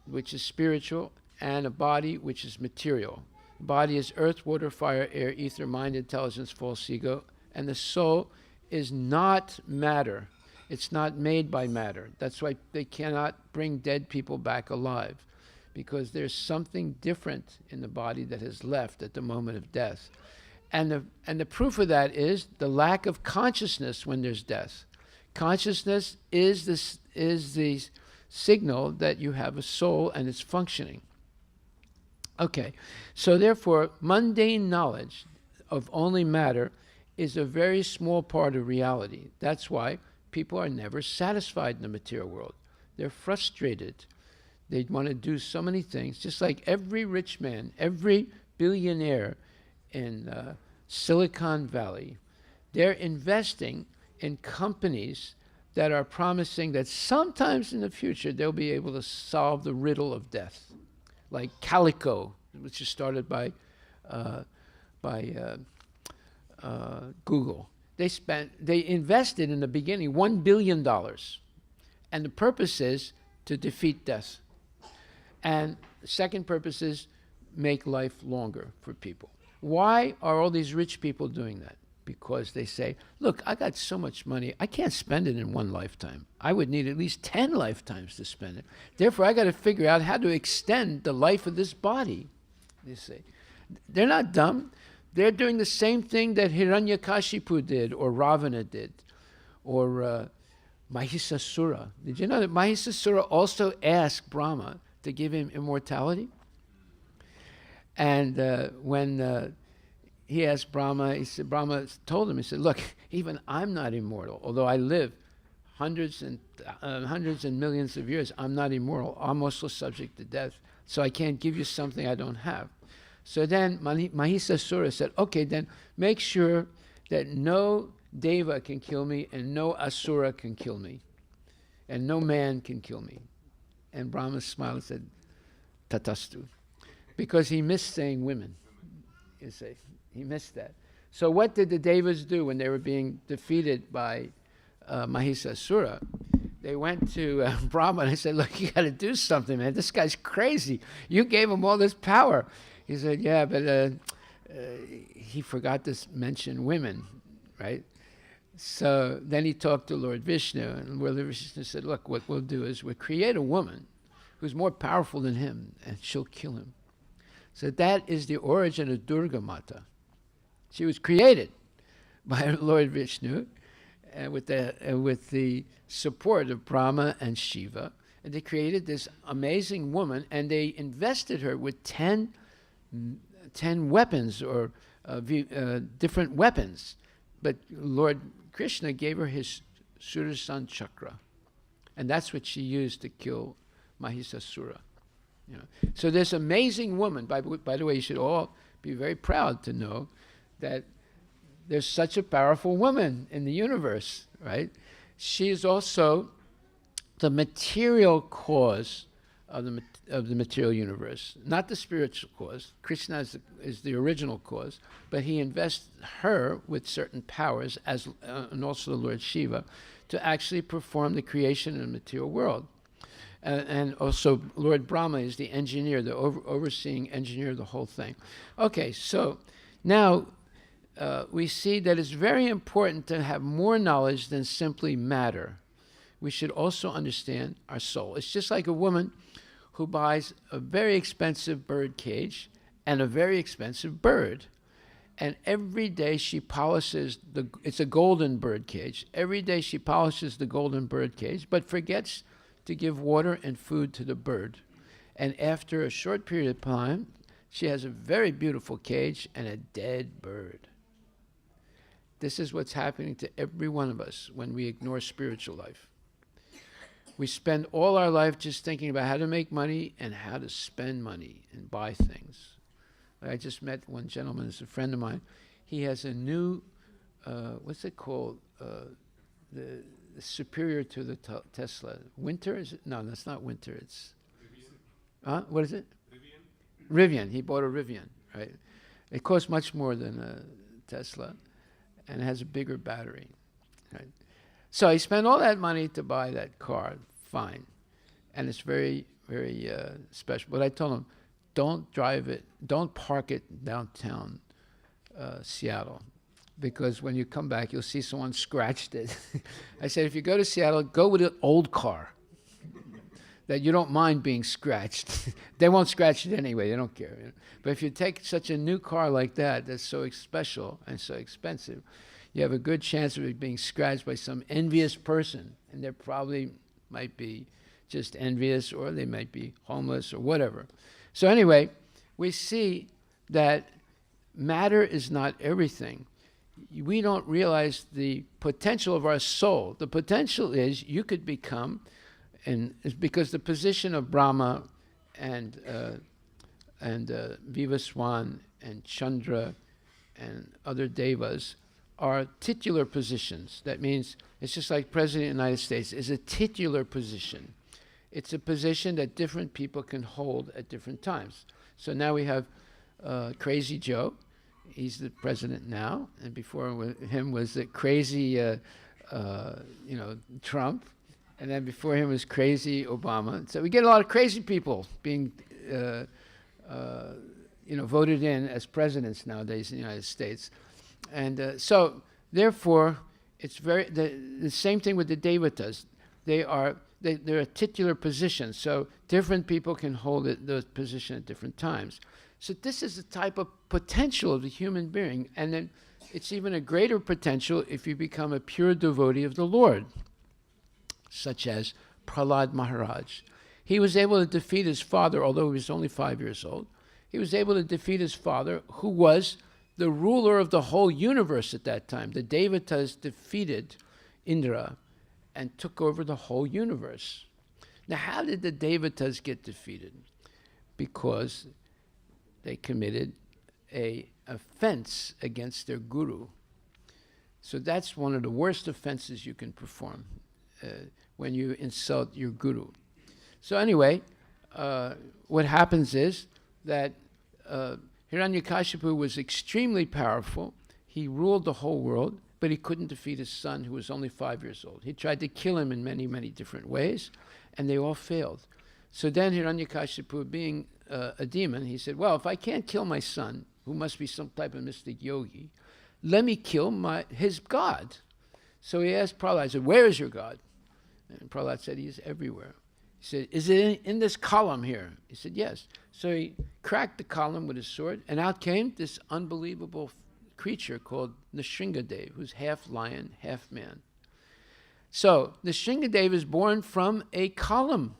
which is spiritual, and a body, which is material. The body is earth, water, fire, air, ether, mind, intelligence, false ego, and the soul is not matter. It's not made by matter. That's why they cannot bring dead people back alive, because there's something different in the body that is left at the moment of death. And the proof of that is the lack of consciousness when there's death. Consciousness is the signal that you have a soul and it's functioning. Okay, so therefore, mundane knowledge of only matter is a very small part of reality. That's why people are never satisfied in the material world. They're frustrated. They want to do so many things, just like every rich man, every billionaire in Silicon Valley. They're investing in companies that are promising that sometimes in the future they'll be able to solve the riddle of death, like Calico, which is started by Google. They invested in the beginning $1 billion, and the purpose is to defeat death. And the second purpose is make life longer for people. Why are all these rich people doing that? Because they say, look, I got so much money, I can't spend it in one lifetime. I would need at least 10 lifetimes to spend it. Therefore, I got to figure out how to extend the life of this body. They say. They're not dumb. They're doing the same thing that Hiranyakashipu did, or Ravana did, or Mahisasura. Did you know that Mahisasura also asked Brahma to give him immortality? And when he asked Brahma, Brahma told him, he said, look, even I'm not immortal. Although I live hundreds and millions of years, I'm not immortal. I'm also subject to death. So I can't give you something I don't have. So then Mahisasura said, okay, then make sure that no Deva can kill me and no Asura can kill me and no man can kill me. And Brahma smiled and said, Tatastu. Because he missed saying women, you see. He missed that. So what did the Devas do when they were being defeated by Mahisasura? They went to Brahma and they said, look, you got to do something, man. This guy's crazy. You gave him all this power. He said, yeah, but he forgot to mention women, right? So then he talked to Lord Vishnu, and Lord Vishnu said, look, what we'll do is we'll create a woman who's more powerful than him, and she'll kill him. So that is the origin of Durga Mata. She was created by Lord Vishnu with the support of Brahma and Shiva. And they created this amazing woman, and they invested her with 10 weapons, or different weapons. But Lord Krishna gave her his Sudarshan Chakra. And that's what she used to kill Mahisasura. You know. So this amazing woman, by the way, you should all be very proud to know that there's such a powerful woman in the universe, right? She is also the material cause of the material universe, not the spiritual cause. Krishna is the original cause, but he invests her with certain powers, and also the Lord Shiva, to actually perform the creation of the material world. And also Lord Brahma is the engineer, the overseeing engineer of the whole thing. Okay, so now we see that it's very important to have more knowledge than simply matter. We should also understand our soul. It's just like a woman who buys a very expensive bird cage and a very expensive bird. And every day she polishes it's a golden bird cage. Every day she polishes the golden bird cage, but forgets to give water and food to the bird. And after a short period of time, she has a very beautiful cage and a dead bird. This is what's happening to every one of us when we ignore spiritual life. We spend all our life just thinking about how to make money and how to spend money and buy things. I just met one gentleman, who's a friend of mine. He has a new, what's it called? The superior to the Tesla. Winter, is it? No, that's not Winter. It's, what is it? Rivian. He bought a Rivian, right? It costs much more than a Tesla, and it has a bigger battery, right? So he spent all that money to buy that car, fine. And it's very, very special. But I told him, don't drive it, don't park it downtown Seattle, because when you come back, you'll see someone scratched it. I said, if you go to Seattle, go with an old car that you don't mind being scratched. They won't scratch it anyway, they don't care. You know? But if you take such a new car like that, that's so special and so expensive, you have a good chance of it being scratched by some envious person. And they probably might be just envious, or they might be homeless or whatever. So anyway, we see that matter is not everything. We don't realize the potential of our soul. The potential is you could become, and it's because the position of Brahma and and Vivaswan and Chandra and other devas are titular positions. That means it's just like President of the United States is a titular position. It's a position that different people can hold at different times. So now we have Crazy Joe. He's the president now, and before him was the crazy, Trump, and then before him was crazy Obama. So we get a lot of crazy people being, voted in as presidents nowadays in the United States, and so therefore it's the same thing with the devatas. They're a titular position, so different people can hold those positions at different times. So this is the type of potential of the human being, and then it's even a greater potential if you become a pure devotee of the Lord, such as Prahlad Maharaj. He was able to defeat his father, although he was only 5 years old. He was able to defeat his father, who was the ruler of the whole universe at that time. The Devatas defeated Indra and took over the whole universe. Now, how did the Devatas get defeated? Because they committed an offense against their guru. So that's one of the worst offenses you can perform, when you insult your guru. So anyway, what happens is that Hiranyakashipu was extremely powerful. He ruled the whole world, but he couldn't defeat his son, who was only 5 years old. He tried to kill him in many, many different ways, and they all failed. So then Hiranyakashipu, being a demon, he said, well, if I can't kill my son, who must be some type of mystic yogi, let me kill his god. So he asked Prahlad, said, where is your god? And Prahlad said, he is everywhere. He said, is it in this column here? He said, yes. So he cracked the column with his sword, and out came this unbelievable creature called Nrsingadev, who's half lion, half man. So Nrsingadev is born from a column.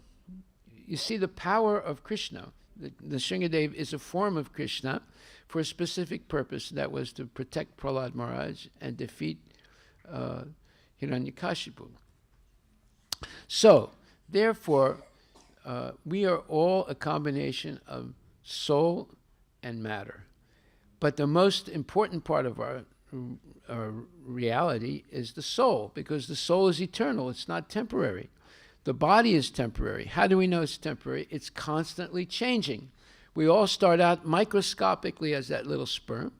You see the power of Krishna. The Nrsingadev is a form of Krishna for a specific purpose, that was to protect Prahlad Maharaj and defeat Hiranyakashipu. So, therefore, we are all a combination of soul and matter. But the most important part of our reality is the soul, because the soul is eternal, it's not temporary. The body is temporary. How do we know it's temporary? It's constantly changing. We all start out microscopically as that little sperm,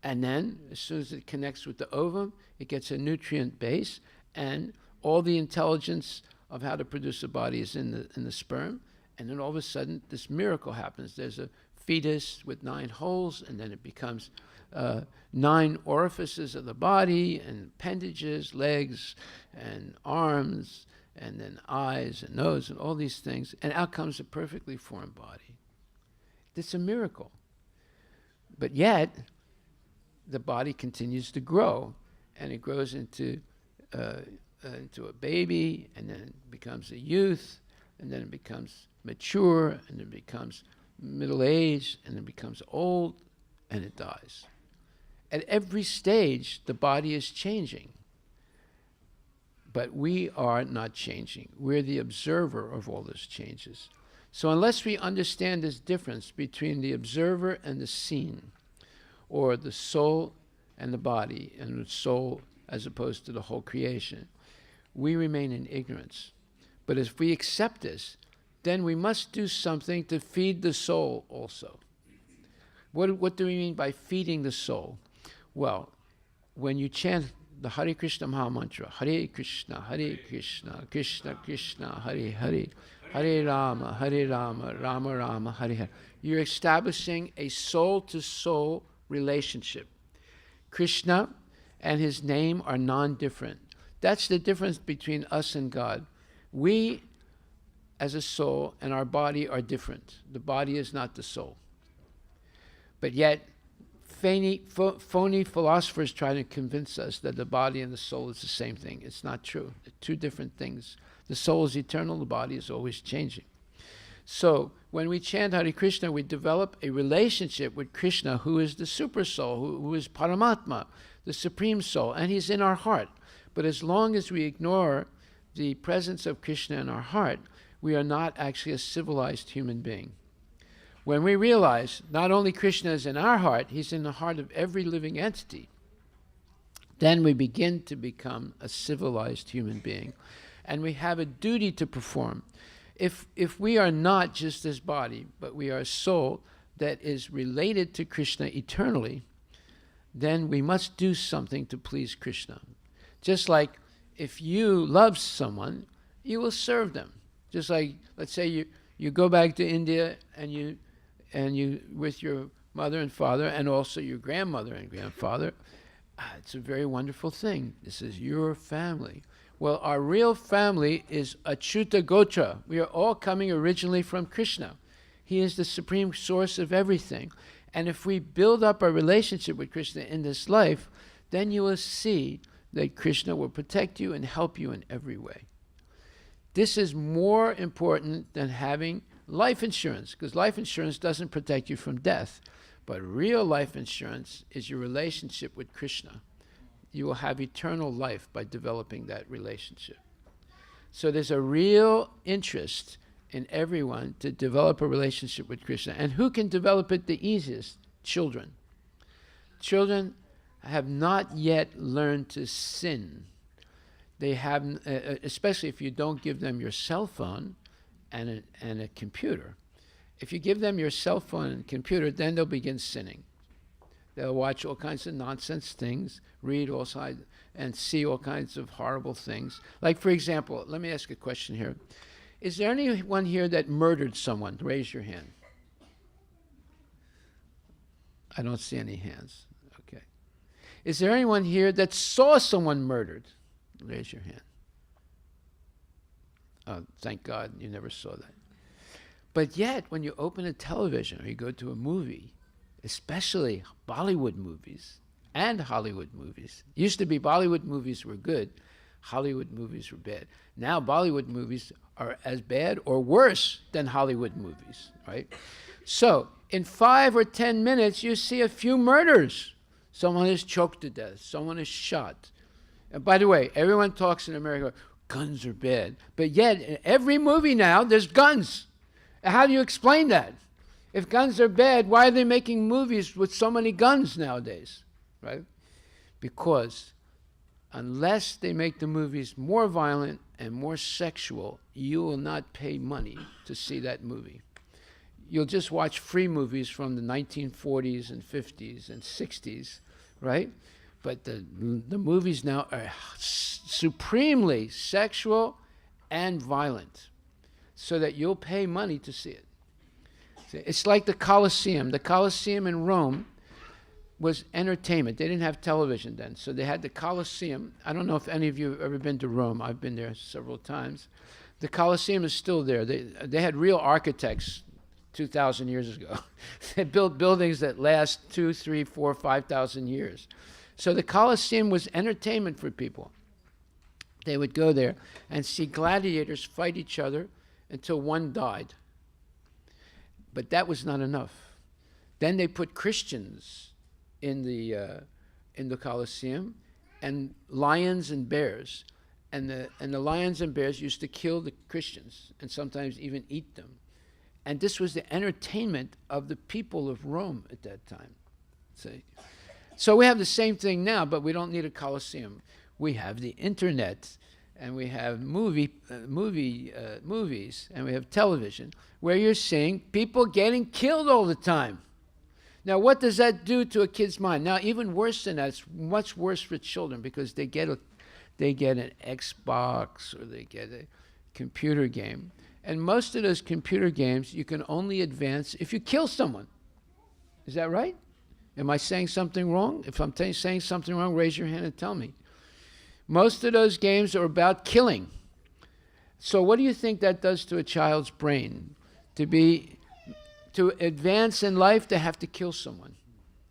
and then as soon as it connects with the ovum, it gets a nutrient base, and all the intelligence of how to produce a body is in the sperm, and then all of a sudden this miracle happens. There's a fetus with 9 holes, and then it becomes 9 orifices of the body, and appendages, legs, and arms, and then eyes and nose and all these things, and out comes a perfectly formed body. It's a miracle. But yet, the body continues to grow, and it grows into a baby, and then it becomes a youth, and then it becomes mature, and then it becomes middle-aged, and then it becomes old, and it dies. At every stage, the body is changing. But we are not changing. We're the observer of all those changes. So unless we understand this difference between the observer and the seen, or the soul and the body, and the soul as opposed to the whole creation, we remain in ignorance. But if we accept this, then we must do something to feed the soul also. What do we mean by feeding the soul? Well, when you chant the Hare Krishna Maha Mantra, Hare Krishna, Krishna Krishna, Hare Hare, Hare Rama, Rama Rama, Hare Hare. You're establishing a soul-to-soul relationship. Krishna and his name are non-different. That's the difference between us and God. We, as a soul, and our body are different. The body is not the soul. But yet, phony philosophers try to convince us that the body and the soul is the same thing. It's not true. They're two different things. The soul is eternal, the body is always changing. So, when we chant Hare Krishna, we develop a relationship with Krishna, who is the super soul, who is Paramatma, the supreme soul, and he's in our heart. But as long as we ignore the presence of Krishna in our heart, we are not actually a civilized human being. When we realize not only Krishna is in our heart, he's in the heart of every living entity, then we begin to become a civilized human being. And we have a duty to perform. If we are not just this body, but we are a soul that is related to Krishna eternally, then we must do something to please Krishna. Just like if you love someone, you will serve them. Just like, let's say you go back to India and you with your mother and father and also your grandmother and grandfather, it's a very wonderful thing. This is your family. Well, our real family is Achyuta Gotra. We are all coming originally from Krishna. He is the supreme source of everything. And if we build up our relationship with Krishna in this life, then you will see that Krishna will protect you and help you in every way. This is more important than having life insurance, because life insurance doesn't protect you from death. But real life insurance is your relationship with Krishna. You will have eternal life by developing that relationship. So there's a real interest in everyone to develop a relationship with Krishna. And who can develop it the easiest? Children. Children have not yet learned to sin. They have, especially if you don't give them your cell phone and a computer. If you give them your cell phone and computer, then they'll begin sinning. They'll watch all kinds of nonsense things, read all sides, and see all kinds of horrible things. Like, for example, let me ask a question here. Is there anyone here that murdered someone? Raise your hand. I don't see any hands. Okay. Is there anyone here that saw someone murdered? Raise your hand. Oh, thank God you never saw that. But yet, when you open a television or you go to a movie, especially Bollywood movies and Hollywood movies. Used to be Bollywood movies were good, Hollywood movies were bad. Now Bollywood movies are as bad or worse than Hollywood movies, right? So in 5 or 10 minutes, you see a few murders. Someone is choked to death. Someone is shot. And by the way, everyone talks in America, guns are bad. But yet, in every movie now, there's guns. How do you explain that? If guns are bad, why are they making movies with so many guns nowadays, right? Because unless they make the movies more violent and more sexual, you will not pay money to see that movie. You'll just watch free movies from the 1940s and 50s and 60s, right? But the movies now are supremely sexual and violent, so that you'll pay money to see it. It's like the Colosseum. The Colosseum in Rome was entertainment. They didn't have television then. So they had the Colosseum. I don't know if any of you have ever been to Rome. I've been there several times. The Colosseum is still there. They had real architects 2,000 years ago. They built buildings that last 2, 3, 4, 5,000 years. So the Colosseum was entertainment for people. They would go there and see gladiators fight each other until one died. But that was not enough. Then they put Christians in the Colosseum, and lions and bears, and the lions and bears used to kill the Christians and sometimes even eat them. And this was the entertainment of the people of Rome at that time. See? So we have the same thing now, but we don't need a Colosseum. We have the internet, and we have movies, and we have television, where you're seeing people getting killed all the time. Now, what does that do to a kid's mind? Now, even worse than that, it's much worse for children, because they get an Xbox or they get a computer game. And most of those computer games, you can only advance if you kill someone. Is that right? Am I saying something wrong? If I'm saying something wrong, raise your hand and tell me. Most of those games are about killing. So what do you think that does to a child's brain? To advance in life, they have to kill someone,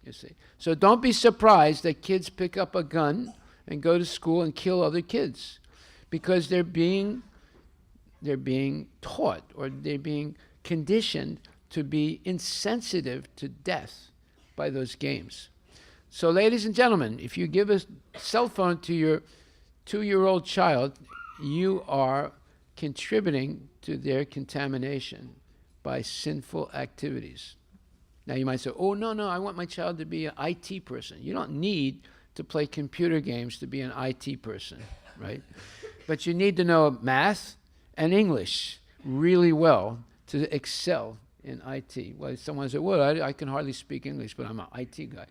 you see. So don't be surprised that kids pick up a gun and go to school and kill other kids, because they're being taught, or they're being conditioned to be insensitive to death by those games. So ladies and gentlemen, if you give a cell phone to your 2-year-old child, you are contributing to their contamination by sinful activities. Now you might say, oh, no, I want my child to be an IT person. You don't need to play computer games to be an IT person, right? But you need to know math and English really well to excel in IT. Well, someone said, well, I can hardly speak English, but I'm an IT guy.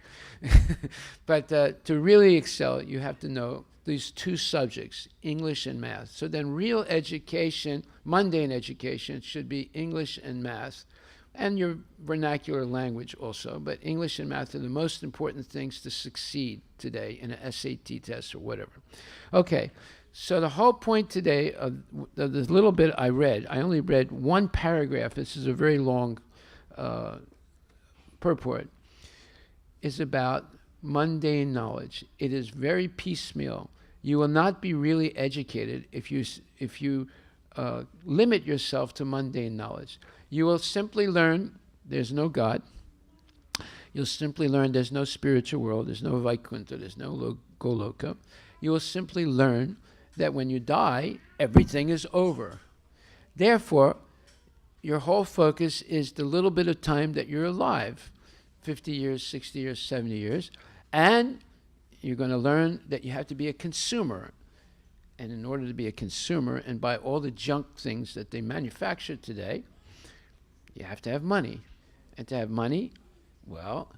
But to really excel, you have to know these two subjects, English and math. So then real education, mundane education, should be English and math, and your vernacular language also. But English and math are the most important things to succeed today in an SAT test or whatever. Okay, so the whole point today of the little bit I read, I only read one paragraph. This is a very long purport, is about mundane knowledge. It is very piecemeal. You will not be really educated if you limit yourself to mundane knowledge. You will simply learn there's no God. You'll simply learn there's no spiritual world, there's no Vaikuntha, there's no Goloka. You will simply learn that when you die, everything is over. Therefore, your whole focus is the little bit of time that you're alive, 50 years, 60 years, 70 years, and you're going to learn that you have to be a consumer. And in order to be a consumer and buy all the junk things that they manufacture today, you have to have money. And to have money, well,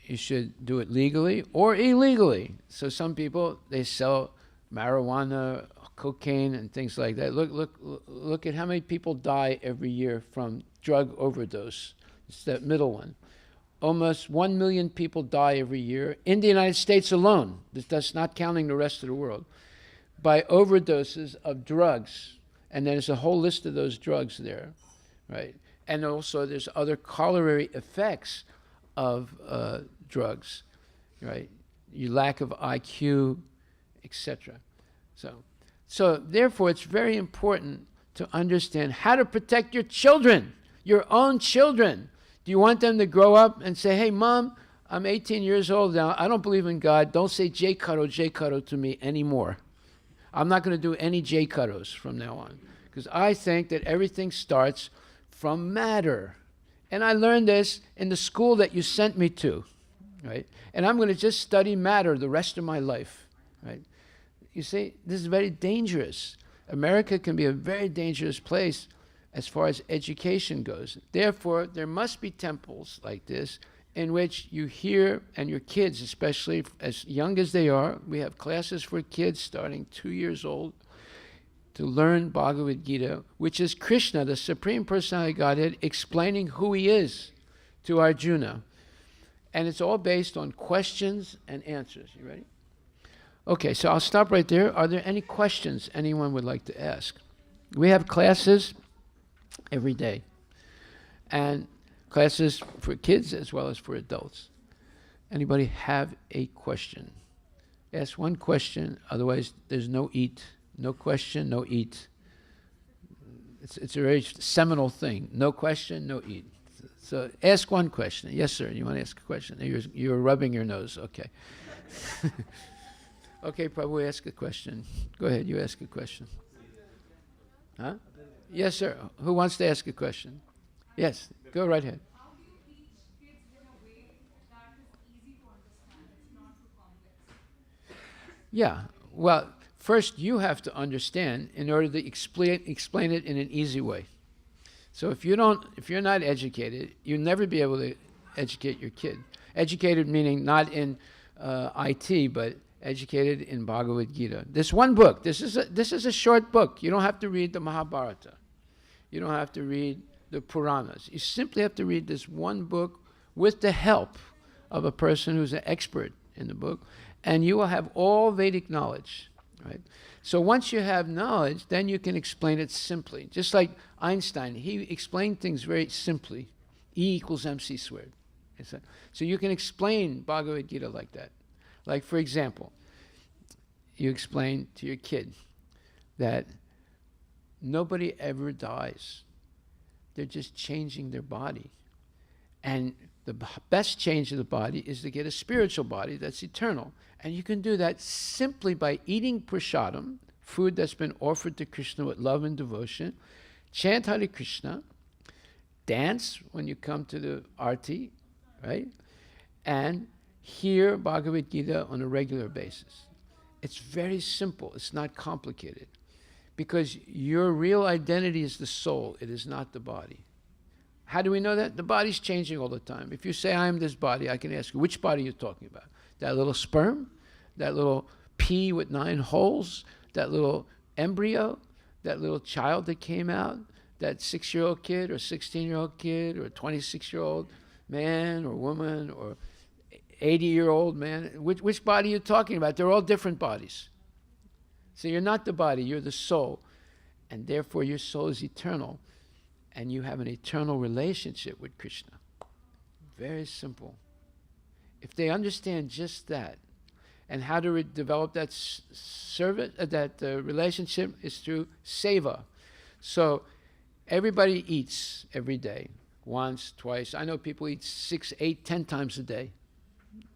you should do it legally or illegally. So some people, they sell marijuana, cocaine, and things like that. Look at how many people die every year from drug overdose. It's that middle one. Almost 1 million people die every year in the United States alone. That's not counting the rest of the world, by overdoses of drugs. And there's a whole list of those drugs there, right? And also there's other corollary effects of drugs, right? Your lack of IQ, etc. So therefore, it's very important to understand how to protect your children, your own children. Do you want them to grow up and say, hey, Mom, I'm 18 years old now. I don't believe in God. Don't say J Karo to me anymore. I'm not going to do any J Karos from now on, because I think that everything starts from matter. And I learned this in the school that you sent me to, right? And I'm going to just study matter the rest of my life, right? You see, this is very dangerous. America can be a very dangerous place as far as education goes. Therefore, there must be temples like this in which you hear, and your kids, especially as young as they are, we have classes for kids starting 2 years old to learn Bhagavad Gita, which is Krishna, the Supreme Personality of Godhead, explaining who he is to Arjuna. And it's all based on questions and answers. You ready? Okay, so I'll stop right there. Are there any questions anyone would like to ask? We have classes every day, and classes for kids as well as for adults. Anybody have a question? Ask one question, otherwise there's no eat. No question, no eat. It's a very seminal thing. No question, no eat. So ask one question. Yes, sir, you want to ask a question? You're rubbing your nose, okay. Okay, Prabhu, ask a question. Go ahead, you ask a question. Huh? Yes, sir. Who wants to ask a question? Yes, go right ahead. How do you teach kids in a way that is easy to understand? It's not too complex. Yeah, well, first you have to understand in order to explain it in an easy way. So if you're not educated, you'll never be able to educate your kid. Educated meaning not in IT, but educated in Bhagavad Gita. This one book, this is a short book. You don't have to read the Mahabharata. You don't have to read the Puranas. You simply have to read this one book with the help of a person who's an expert in the book, and you will have all Vedic knowledge, right? So once you have knowledge, then you can explain it simply. Just like Einstein, he explained things very simply. E=mc². So you can explain Bhagavad Gita like that. Like, for example, you explain to your kid that nobody ever dies. They're just changing their body. And the best change of the body is to get a spiritual body that's eternal. And you can do that simply by eating prasadam, food that's been offered to Krishna with love and devotion, chant Hare Krishna, dance when you come to the arti, right? And hear Bhagavad Gita on a regular basis. It's very simple. It's not complicated. Because your real identity is the soul. It is not the body. How do we know that? The body's changing all the time. If you say, I am this body, I can ask you, which body are you talking about? That little sperm? That little pea with 9 holes? That little embryo? That little child that came out? That 6-year-old kid or 16-year-old kid or 26-year-old man or woman or 80-year-old man? Which body are you talking about? They're all different bodies. So you're not the body, you're the soul. And therefore your soul is eternal. And you have an eternal relationship with Krishna. Very simple. If they understand just that, and how to develop that relationship is through seva. So everybody eats every day, once, twice. I know people eat 6, 8, 10 times a day,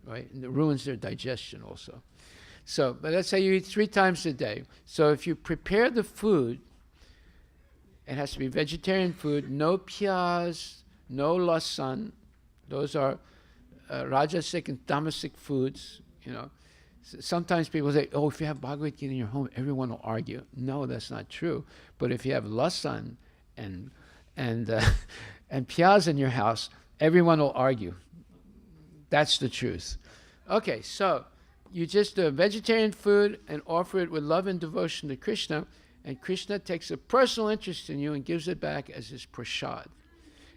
right? And it ruins their digestion also. So, but let's say you eat 3 times a day. So if you prepare the food, it has to be vegetarian food, no piyaz, no lasan. Those are rajasic and tamasic foods, you know. Sometimes people say, oh, if you have Bhagavad Gita in your home, everyone will argue. No, that's not true. But if you have lasan and piyaz in your house, everyone will argue. That's the truth. Okay, so you just do vegetarian food and offer it with love and devotion to Krishna, and Krishna takes a personal interest in you and gives it back as his prasad.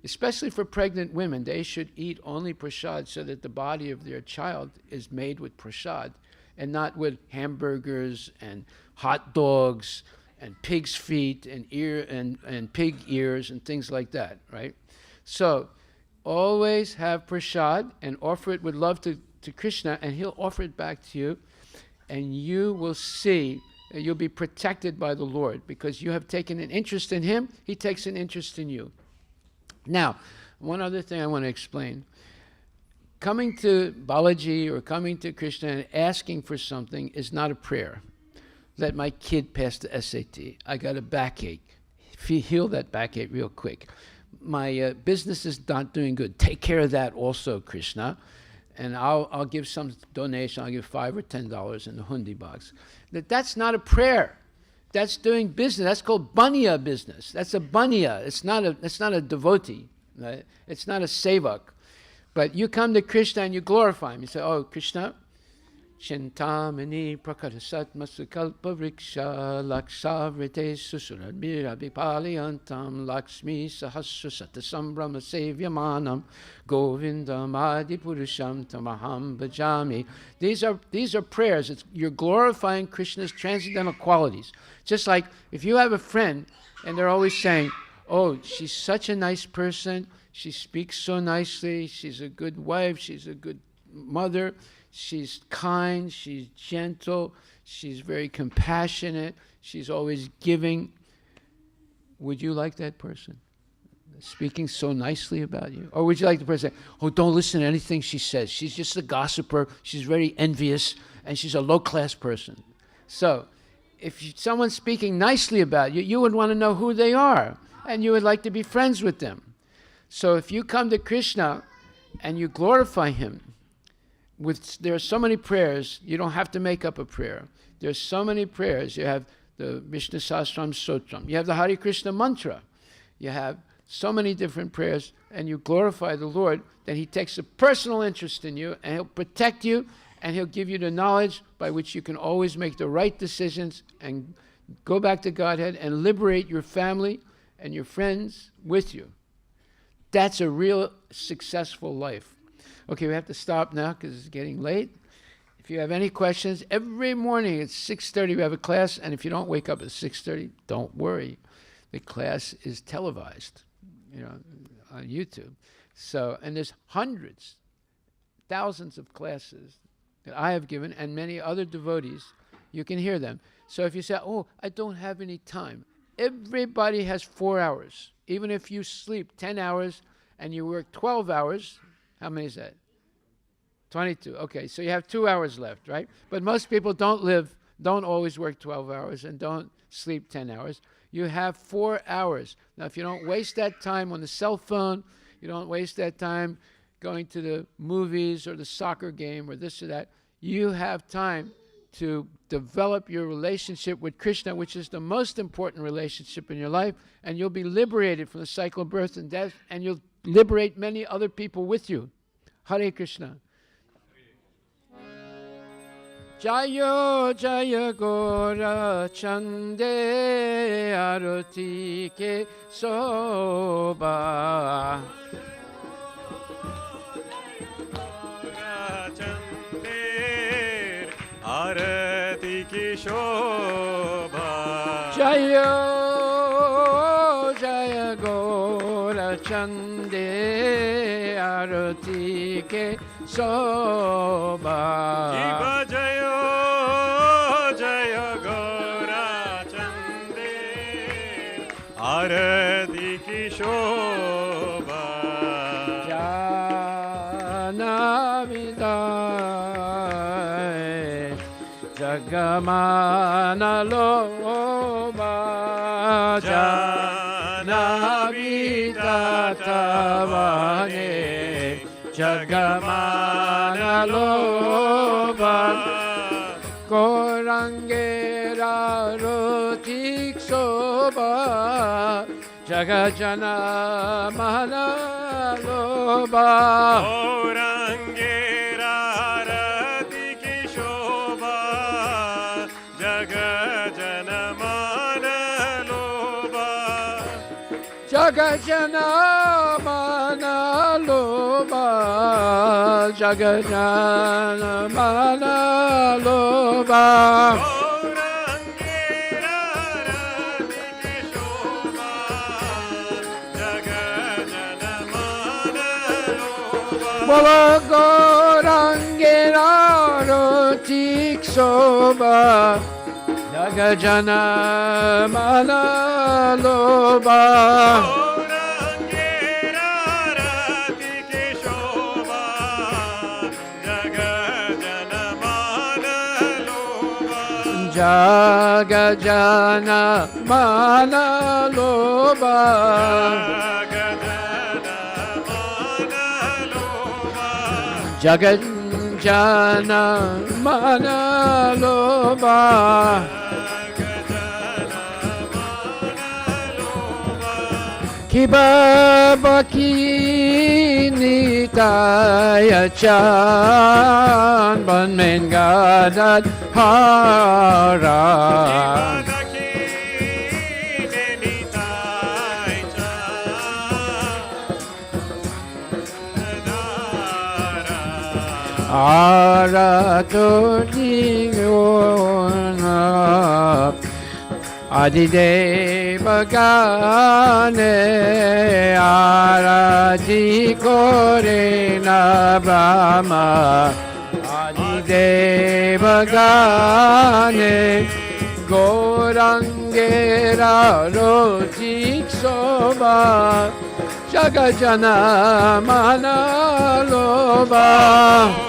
Especially for pregnant women, they should eat only prasad so that the body of their child is made with prasad and not with hamburgers and hot dogs and pig's feet and pig ears and things like that, right? So always have prasad and offer it with love to Krishna, and he'll offer it back to you, and you will see you'll be protected by the Lord because you have taken an interest in him, he takes an interest in you. Now, one other thing I want to explain. Coming to Balaji or coming to Krishna and asking for something is not a prayer. Let my kid pass the SAT. I got a backache. Heal that backache real quick. My business is not doing good. Take care of that also, Krishna. And I'll give some donation. I'll give $5 or $10 in the hundi box. That's not a prayer. That's doing business. That's called banya business. That's a banya. It's not a devotee. Right? It's not a sevak. But you come to Krishna and you glorify him. You say, oh, Krishna, Chintamani prakarasat masukalpa vriksha lakshavrite susurabhira vipaliyantam lakshmi sahasrasata sambrahma sevyamanam govindam adipurusham tamaham bhajami. These are prayers. You're glorifying Krishna's transcendental qualities. Just like if you have a friend and they're always saying, oh, she's such a nice person, she speaks so nicely, she's a good wife, she's a good mother, she's kind, she's gentle, she's very compassionate, she's always giving. Would you like that person speaking so nicely about you? Or would you like the person say, oh, don't listen to anything she says. She's just a gossiper, she's very envious, and she's a low-class person. So, if someone's speaking nicely about you, you would want to know who they are, and you would like to be friends with them. So if you come to Krishna and you glorify him, there are so many prayers, you don't have to make up a prayer. There's so many prayers. You have the Vishnu Sahasram Sotram. You have the Hare Krishna mantra. You have so many different prayers, and you glorify the Lord, then he takes a personal interest in you, and he'll protect you, and he'll give you the knowledge by which you can always make the right decisions and go back to Godhead and liberate your family and your friends with you. That's a real successful life. Okay, we have to stop now because it's getting late. If you have any questions, every morning at 6:30 we have a class, and if you don't wake up at 6:30, don't worry. The class is televised, on YouTube. So, and there's hundreds, thousands of classes that I have given, and many other devotees. You can hear them. So if you say, oh, I don't have any time, everybody has 4 hours. Even if you sleep 10 hours and you work 12 hours, how many is that? 22. Okay, so you have 2 hours left, right? But most people don't always work 12 hours and don't sleep 10 hours. You have 4 hours. Now, if you don't waste that time on the cell phone, you don't waste that time going to the movies or the soccer game or this or that, you have time to develop your relationship with Krishna, which is the most important relationship in your life, and you'll be liberated from the cycle of birth and death, and you'll liberate many other people with you. Hare Krishna. Jaya Jaya Gora Chande Arati Ke Soba. Arati ki shobha. Jaya Jaya Gora Chande Arati Ke Soba. Jiva Jaya Jaya Gora Chande Arati ki shobha. Janavidai Jagamana Loba Janavidatavane Jagamana Loba Korangera Rotik Soba Jagajana Mana Loba Orangera Rati ki shobha Jagajana mana loba Jagajana Mana Loba Jagajana Mana Loba Orangera Rati ki shobha Jagajana mana loba Bolo Gorangera Rotik Soba Jagajana Mana Loba Orangera Rati ki shobha Jagajana mana loba Jagajana Mana Loba Jagajana Mana Loba Kibabaki Nitaya Chan Banmen Gadad Hara Aratodingona Adideva Gane Arati Korena Brahma Adideva Gane Gorangera Rotik Soba Jagajana Mana Loba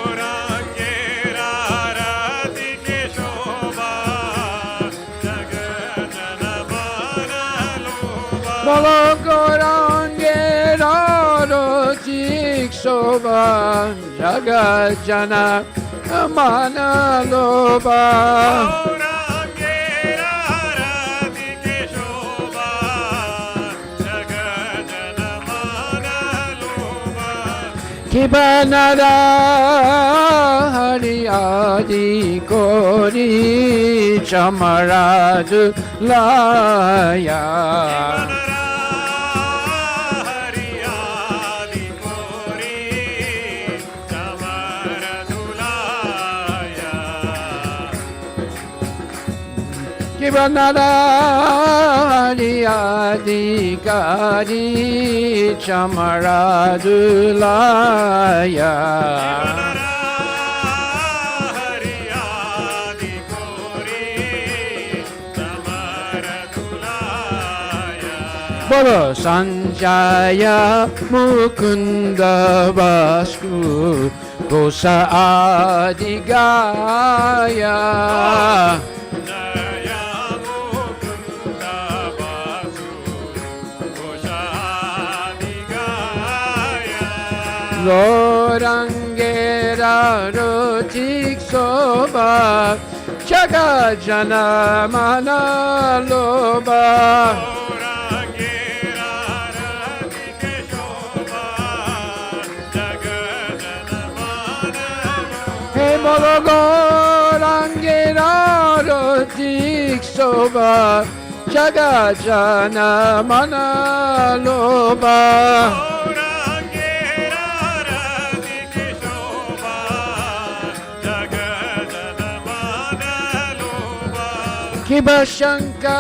Orangera Rati ki shobha Jagajana mana loba Bolo Gorangera Rotik Soba Jagajana Mana Loba Orangera Rati ki shobha Jagajana mana loba Kibanara Hari Adi Kori Chamaradu Laya Hari Adi Kori Chamaradulaya Kibanara Hari Adi Kari Chamaradu Laya Hari Adi Kori Chamaradulaya Bolo Sanjaya Mukunda Vasku Kosa Adigaya Jaya Mukunda Gorangera rutik soba Jaga jana mana loba Hey bolo gorangera rutik soba Jaga jana mana loba Kiba shanka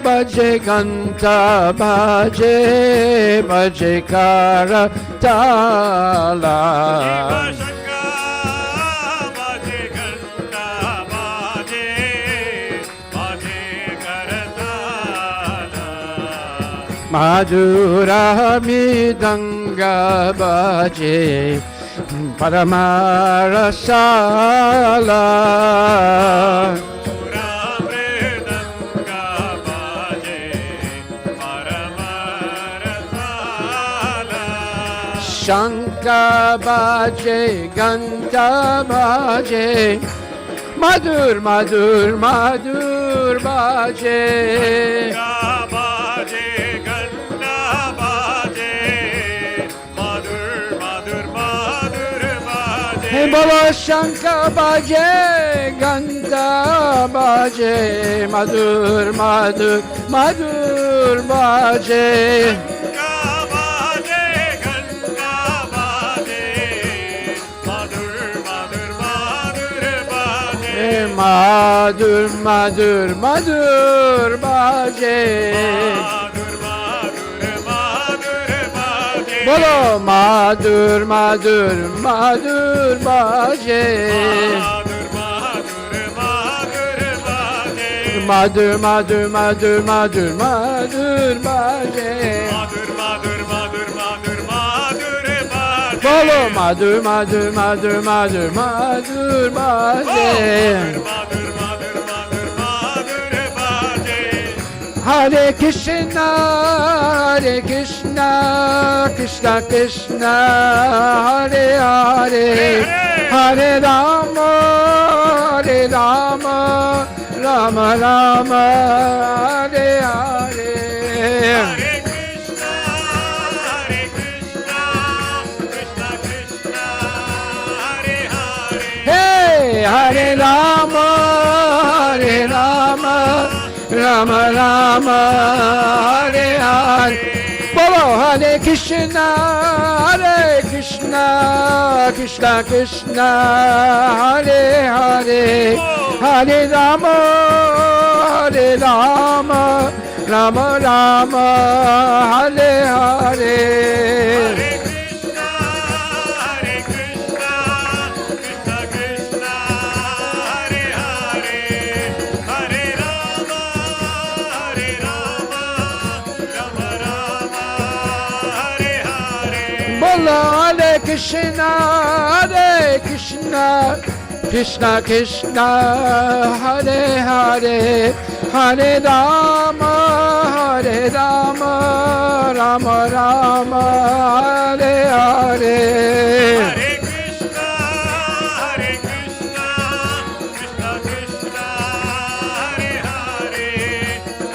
baje ganta baje kara tala Madhura midanga baje paramarasala Shanka baje, ganta baje, madur, madur, madur baje. Shanka baje, ganta baje, madur, madur, madur baje. Hey bolo shanka baje, ganta baje, madur, madur, madur baje. Madur, madur, madur baje. Madur, madur, madur baje. Bolo madur, madur, madur baje. Madur, madur, madur baje. Madur, madur, madur, madur, madur baje. Madur, madur, madur, madur, madur baje. Bolo madur, madur, madur, madur, madur baje. Madur, madur, madur, madur baje. Hare Krishna, Hare Krishna, Krishna Krishna, Hare Hare, Hare Rama, Hare Rama, Rama Rama, Hare Hare. Hare Krishna, Hare Krishna, Krishna Krishna, Hare Hare. Hey, Hare Rama, Hare Rama, Rama Rama, Hare Hare. Bolo Hare Krishna, Hare Krishna, Krishna Krishna, Hare Hare, Hare Rama, Hare Rama, Rama Rama, Hare Hare. Hare Krishna, Hare Krishna, Krishna Krishna, Hare Hare, Hare Rama, Hare Rama, Rama Rama, Hare Hare. Bolo Hare Krishna, Hare Krishna, Krishna Krishna, Hare Hare, Hare Rama, Hare Rama, Rama Rama, Hare Hare. Hare Krishna, Hare Krishna, Krishna Krishna, Hare Hare,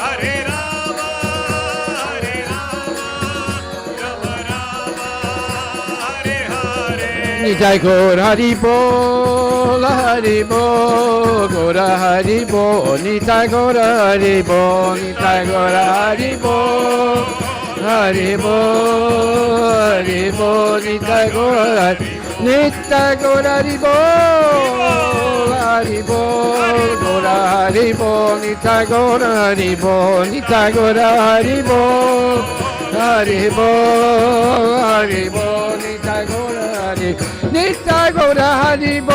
Hare Rama, Hare Rama, Rama Rama, Hare Hare. Nitai Gaur Hari Bol, Hari Bol, Gaur Hari Bol, Nitai Gaur Hari Bol, Nitai Gaur Hari Bol, Hari Bol, Hari Bol, Nitai Gaur Hari, Nitai Gaur Hari Bol, Hari Bol, Gaur Hari Bol, Nitai Gaur Hari Bol, Nitai Gaur Hari Bol, Hari Bol, Hari Bol, Nitai Gaur Hari, Nitai Gaur Hari Bol,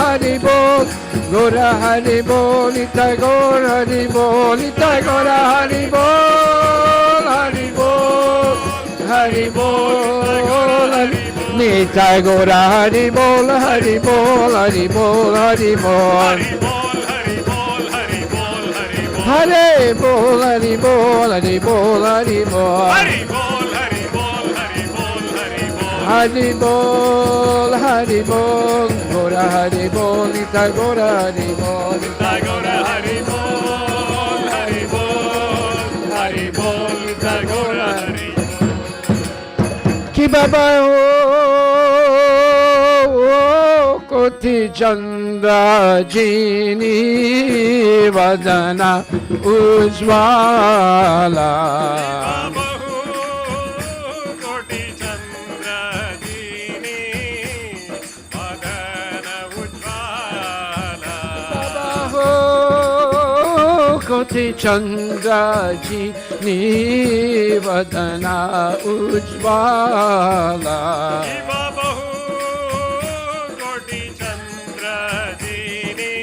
Hari Bol, Gaur Hari Bol, Nitai Gaur Hari Bol, Nitai Gaur Hari Bol, Hari Bol, Hari Bol, Nitai Gaur Hari Bol, Hari Bol, Hari Bol, Hari Bol. Hare bol, Hare bol, Hare bol, Hare bol, Hare bol. Hari Bol, Hari Bol, Hari Bol. Hare bol, Hare bol, Hare bol, Hari Bol, Hari Bol, Gora Hari Bol, Nita Gora Hari Bol, Nita Gora Hari Bol, Hari Bol, Hari Bol, Nita Gora Hari Bol. Ki Baba Koti Chandra Jini Vadana Ujvala. Koti Chandra Ji Ni Vadana Ujvala. Koti Chandra Ji Ni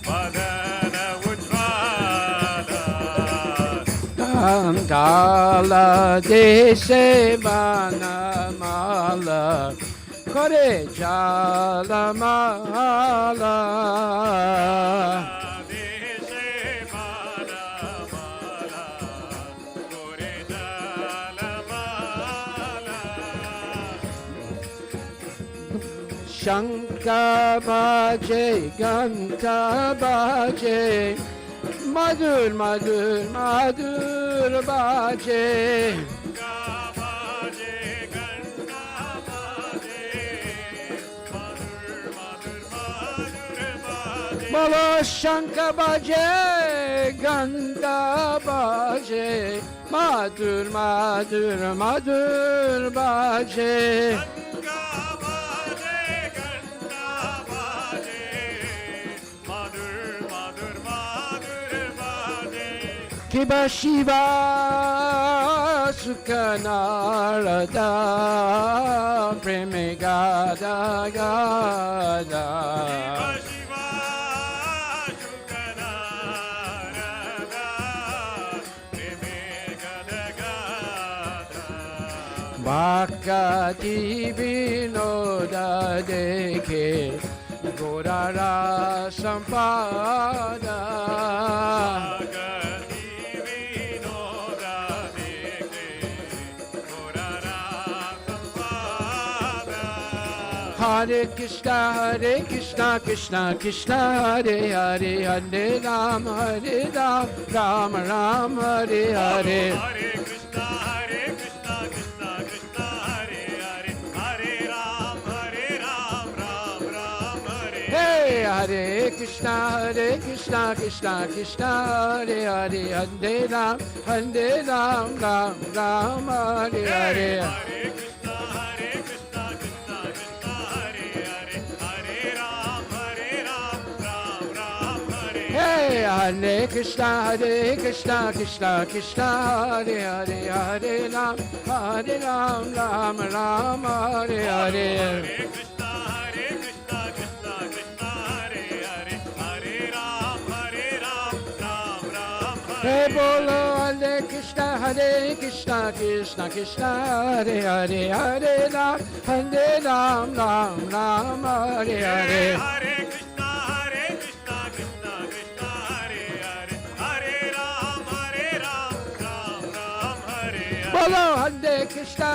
Vadana Ujvala. Gandala Deshe Banamala Kore Jala Mala. Shanka baje, ganta baje, madur, madur, madur baje. Bolo shanka baje, ganta baje, madur, madur, madur baje. Kiba Shiva Sukhanarada Preme Gada Gada. Kiba Shiva Sukhanarada Preme Gada Gada. Bhakati Vinoda Dekhe Gorara Sampada. Hare Krishna, Krishna Krishna, Hare Hare, Hare Ram, Ram Ram, Hare Hare. Hare Krishna, Krishna Krishna, Hare Hare, Hare Ram, Ram Ram, Hare Hare. Hey, Hare Krishna, Krishna Krishna, Hare Hare, Hare Ram, Ram Ram, Hare Hare. Hey, Hare Krishna, Krishna Krishna, Hare Hare, Hare Ram, Ram Ram, Hare Hare. Hey, bolo Hare Krishna, Krishna Krishna, Hare Hare, Hare Ram, Ram Hare Hare. Bolo Hare Krishna,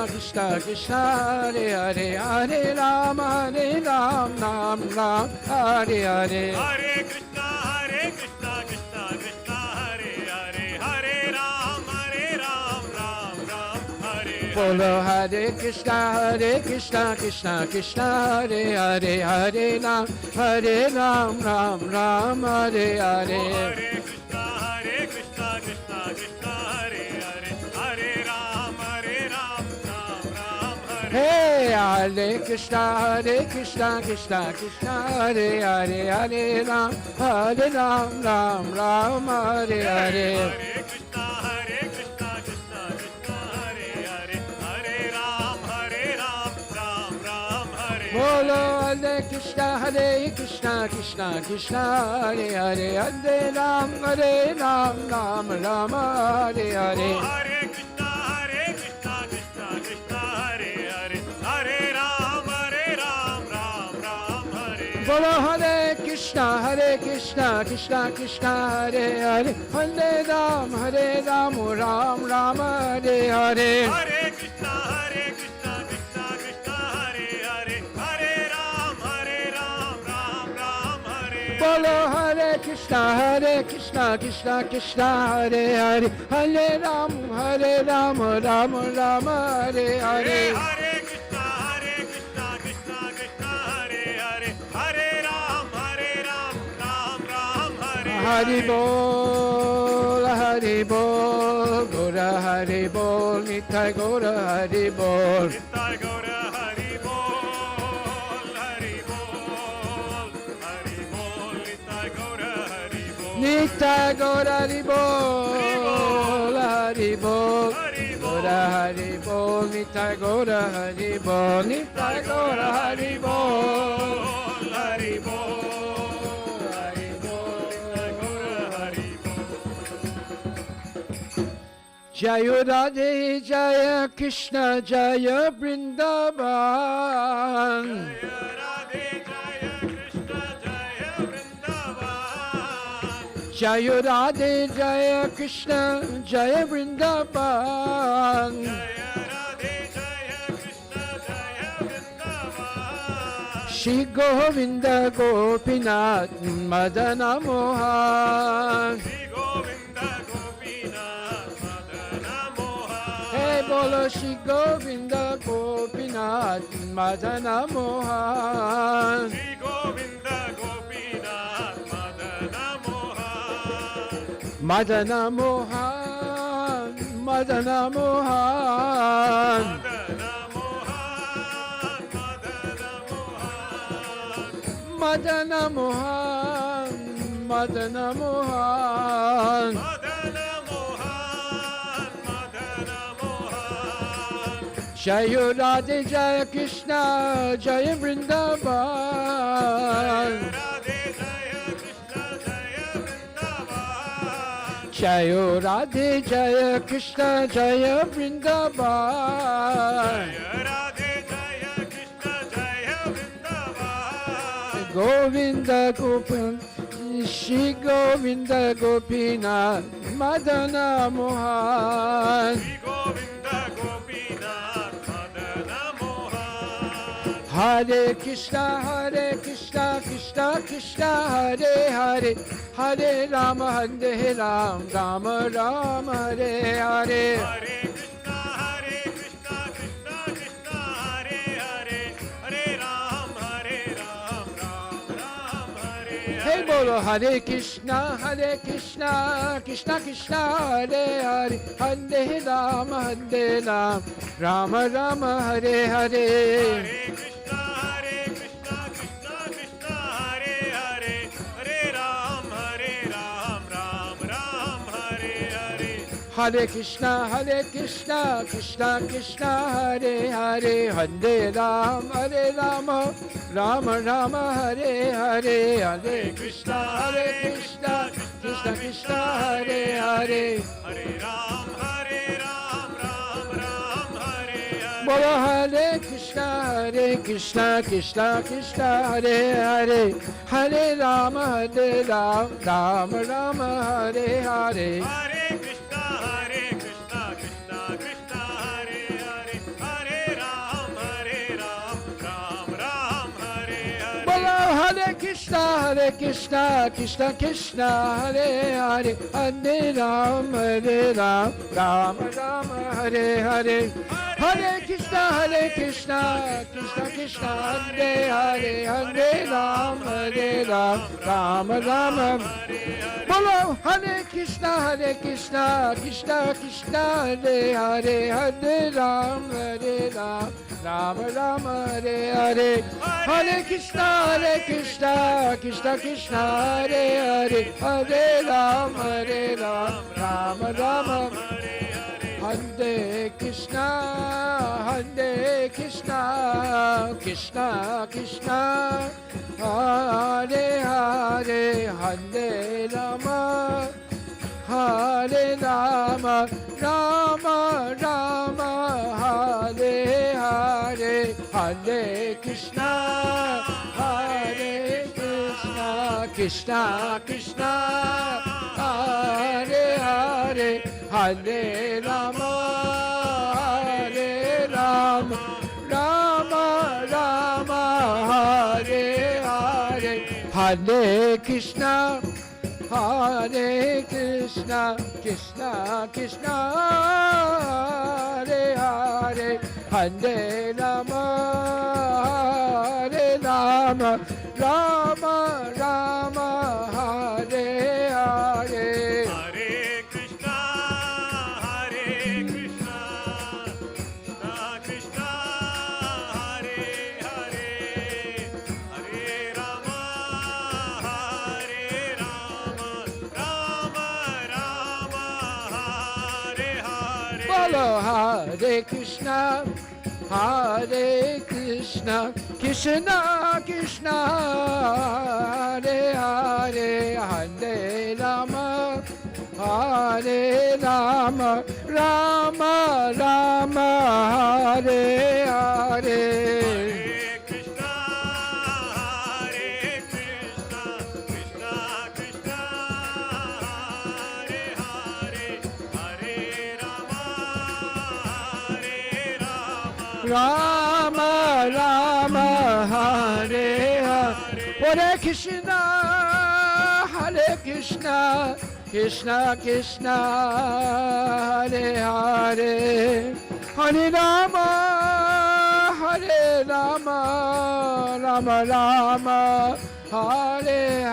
Krishna Krishna, Hare Hare, Hare Ram, Ram Hare Hare. Hare Krishna, Krishna Krishna, Hare Hare, Hare Ram, Ram Hare. Bolo Hare Krishna, Krishna Krishna, Hare Hare, Hare Ram, Ram Hare Hare. Hare Krishna, Krishna Krishna, Hare Hare, Hare Ram, Ram Hare. Hey, Hare Krishna, Krishna Krishna, Hare Hare, Hare Ram, Ram Hare Hare. Hare Krishna, Krishna Krishna, Hare Hare, Hare Ram, Ram Hare. Bolo Hare Krishna, Krishna Krishna, Hare Hare, Hare Ram, Ram Hare Hare. Hare Krishna, Krishna Krishna, Hare Hare, Hare Ram, Ram Hare. Bolo Hare Krishna, Krishna Krishna, Hare Hare, Hare Ram, Ram Hare Hare. Hare Krishna, Hare Krishna, Krishna Krishna, Hare Hare, Hare Rama, Rama Rama, Hare Hare. Hare Krishna, Krishna Krishna, Hare Hare, Hare Ram, Ram Ram, Hare Hari Bol, Hari Bol, Gora Hari Bol, Nitai Gora Hari Bol. Nitai Gaura Hari Bol, Hari Bol, Hari Bol, Nitai Gaura Hari Bol. Nitai Gora Hari Bol, Hari Bol, Gora Hari Bol, Nitai Gora Hari Bol, Nitai Gora Hari Bol, Hari Bol. Jaya Radhe Jaya Krishna Jaya Vrindavan. Jaya Radhe Jaya Krishna Jaya Vrindavan. Jaya Radhe Jaya Krishna Jaya Vrindavan. Jaya Radhe Jaya Krishna Jaya Vrindavan. Shri Govinda Gopinath Madana Mohan. Shri Govinda Gopinath Madana Mohan. Hey Bolo Shri Govinda Gopinath Madana Mohan. Shri Govinda Gopinath Madana Mohan. Madana Mohan, Madana Mohan. Madana Mohan, Madana Mohan. Madana Mohan, Madana Mohan. Madana Mohan, Madana Mohan. Jaya Radhe Jaya Krishna Jaya Vrindavan. Radhe Jaya Krishna Jaya Vrindavan. Jaya Radhe Jaya Krishna Jaya Vrindavan. Jaya Radhe Jaya Krishna Jaya Vrindavan. Govinda Gopin, Shri Govinda Gopinath Madana Mohan. Shri Govinda Gopinath Madana Mohan. Hare Krishna, Krishna Krishna, Hare Hare, Hare Rama, Rama Rama, Hare Hare. Hare Krishna, Krishna Krishna, Hare Hare, Hare Ram, Ram Ram, Hare Hare. Hey Bolo, Hare Krishna, Krishna Krishna, Hare Hare, Hare Rama, Rama Rama, Hare Hare. Hare Krishna, Krishna Krishna, Hare Hare, Hare Ram, Ram Ram, Hare Hare. Hare Krishna, Krishna Krishna, Hare Hare, Hare Rama, Rama Rama, Hare Hare. Hare Krishna, Krishna Krishna, Hare Hare. Hare Ram, Ram Ram, Hare Hare. Bolo Hare Krishna, Krishna Krishna, Hare Hare, Hare Rama, Rama Rama, Hare Hare. Hare Krishna, Krishna Krishna, Hare Hare, Hare Ram, Ram Ram, Hare Hare. Bolo Hare Krishna, Krishna Krishna, Hare Hare, Hare Rama, Rama Rama, Hare Hare. Hare Krishna, Krishna Krishna, Hare Hare, Hare Rama, Rama Rama. Bolo Hare Krishna, Krishna Krishna, Hare Hare, Hare Rama, Rama Rama, Hare Hare. Hare Krishna, Krishna Krishna, Hare Hare, Hare Rama, Rama Rama. Hare Krishna, Krishna Krishna, Hare Hare, Hare Rama, Rama Rama, Hare Hare. Hare Krishna, Krishna Krishna, Hare Hare, Hare Rama, Rama Rama, Hare Hare. Hare Krishna, Hare Krishna, Krishna Krishna, Hare Hare, Hare Rama, Hare Rama, Rama Rama, Hare Hare. Hare Krishna, Krishna Krishna, Hare Hare, Hare Rama, Rama Rama, Hare Hare. Follow Hare Krishna, Hare Krishna, Krishna Krishna, Hare Hare, Hare Rama, Hare Rama, Rama Rama, Hare Hare. Hare Krishna, Krishna Krishna, Hare Hare, Hare Rama, Rama Rama, Hare Hare. Hare Krishna, Hare Krishna, Krishna Krishna, Hare Hare, Hare Rama, Hare Rama, Rama Rama, Hare Hare.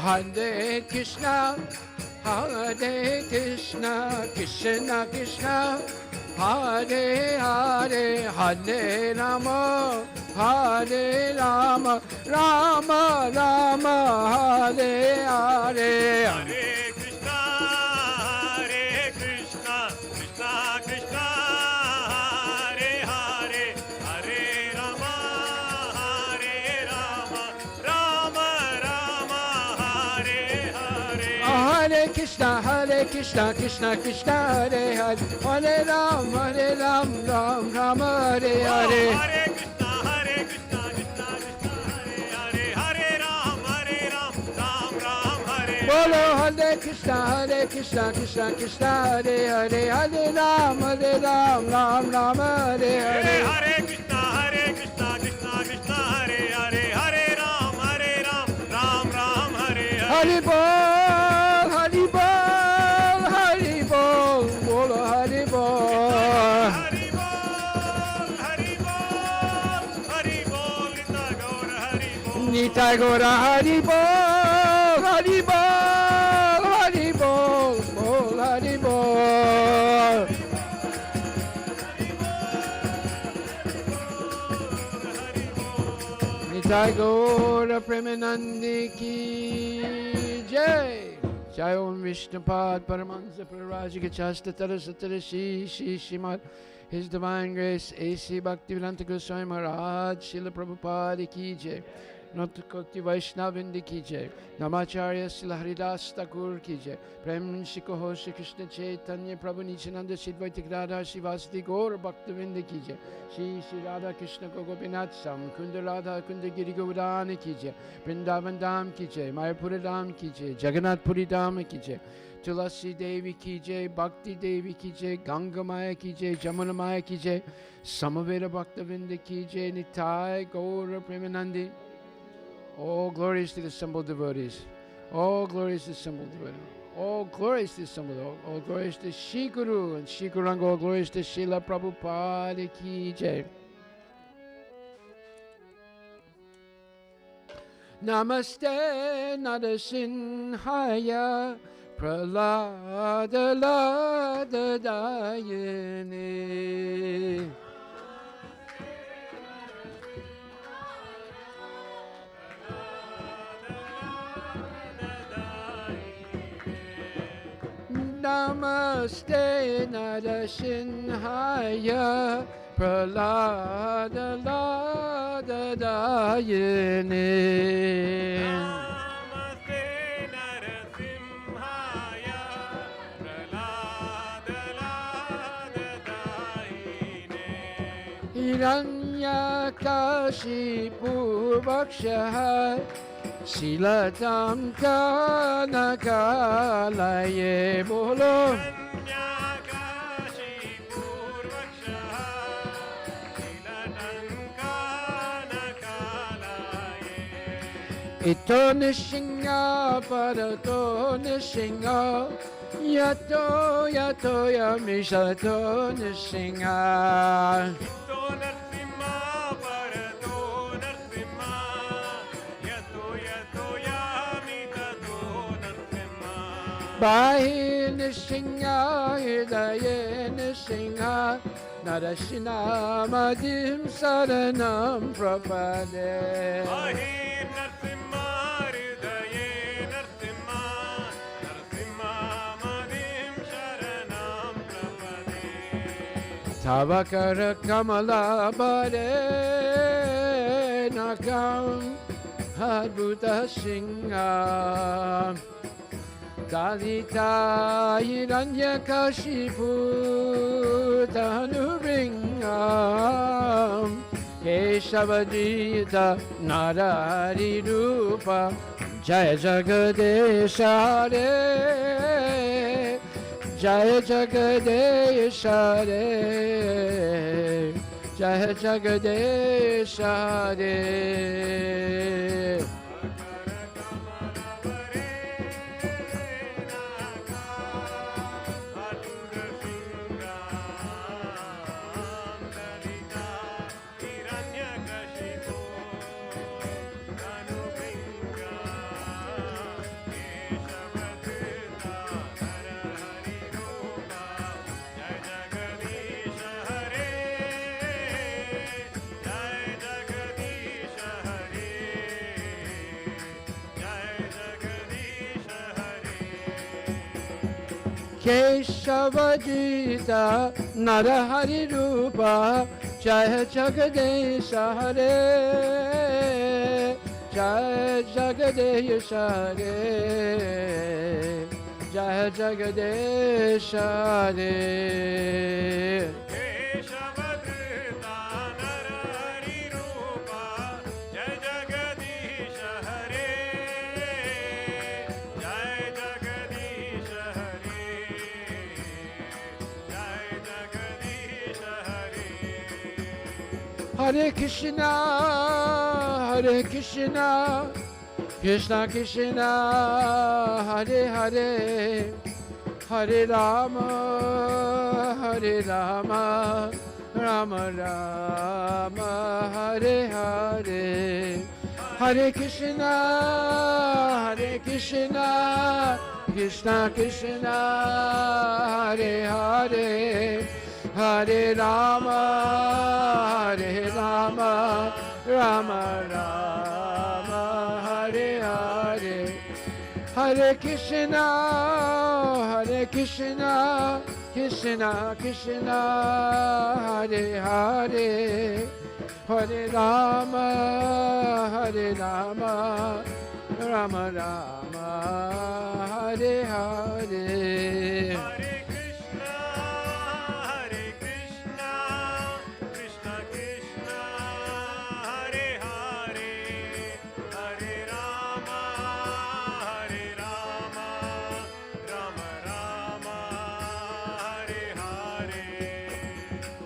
Hare Krishna, Hare Krishna, Krishna Krishna, Hare Hare, Hare Rama, Hare Rama, Rama Rama, Hare Hare. Hare Krishna, Krishna Krishna, Hare Hare, Hare Rama, Rama Rama, Hare Hare. Hare Krishna, Krishna Krishna, Hare Hare, Hare Ram, Ram Rama, Hare Hare. Hare Krishna, Krishna Krishna, Hare Hare, Hare Ram, Ram Hare. Bolo Hare Krishna, Krishna Hare Hare, Hare Ram, Ram Rama, Hare Hare. Hare Krishna, Krishna Hare Hare, Hare Ram, Ram Hare Hare. Hari Bol, Hari Bol, Hari Bol, Bolo Hari Bol. Hari Bol, Hari Bol, Hari Bol, Nita Gaura Hari Bol. Nitai Gora Hari Bol, Hari Bol, Hari Bol, Bol Hari Bol. Nitai Gora Premanandi Ki Jai. Jai Om Vishnupad Paramansa Parajika Chasta Tarasatara Shri Shimad. His Divine Grace A.C. Bhaktivedanta Goswami Maharaj Srila Prabhupada Ki Jai. Natakoti Vaishnavindi Ki Jai. Namacharya Srila Haridas Thakur Ki Jai. Prem Shikoho Shri Krishna Chaitanya Prabhu Nityananda Shidvaita Radha Shivasati Gaur Bhaktivinoda Ki Jai. Shri Radha Krishna Gopinath Sam Kunda Radha Kunda Giri Govardhana Ki Jai. Vrindavan Dham Ki Jai. Mayapura Dham Ki Jai. Jagannath Puri Dham Ki Jai. Tulasi Devi Ki Jai, Bhakti Devi Ki Jai, Ganga Maya Ki Jai, Jamuna Maya Ki Jai, Samaveda Bhaktavinda Ki Jai, Nitai Gaura Premanandi. All glories to the assembled devotees. All glories to the assembled devotees. All glories to the assembled. All glories to Shri Guru and Shri Guranga. All glories to Srila Prabhupada Ki Jai. Namaste Narasimhaya Pralada Lada Dayane. Namaste Narasimhaya Pralada Lada Dayane. Hiran Hiranyakashipu Vakshah Shilatam Kanakalaye Bolo Ito Nishinga Parato Nishinga Yato Yato Yamishato Nishinga Bahi Nishinga Hidaye Nishinga Narashina Madim Saranam Prapade Tavakara Kamala Bade Nakam Adbhuta Singha Dalita Hiranyakashipu Tanuringam Keshavadita Narari Rupa Jaya Jagadeshare Jaya Jagadeshare Jaya Jagadeshare Keshavajita Narahari Rupa Jaya Jagadesha Hare Jaya Jagadesha Hare Jaya Jagadesha Hare Hare Krishna, Hare Krishna, Krishna Krishna, Hare Hare, Hare Rama, Hare Rama, Rama Rama, Hare Hare, Hare Krishna, Hare Krishna, Krishna Krishna, Hare Hare, Hare Rama, Hare Rama, Rama Rama, Hare Hare, Hare Krishna, Hare Krishna, Krishna Krishna, Hare Hare, Hare Rama, Hare Rama, Rama Rama, Hare Hare.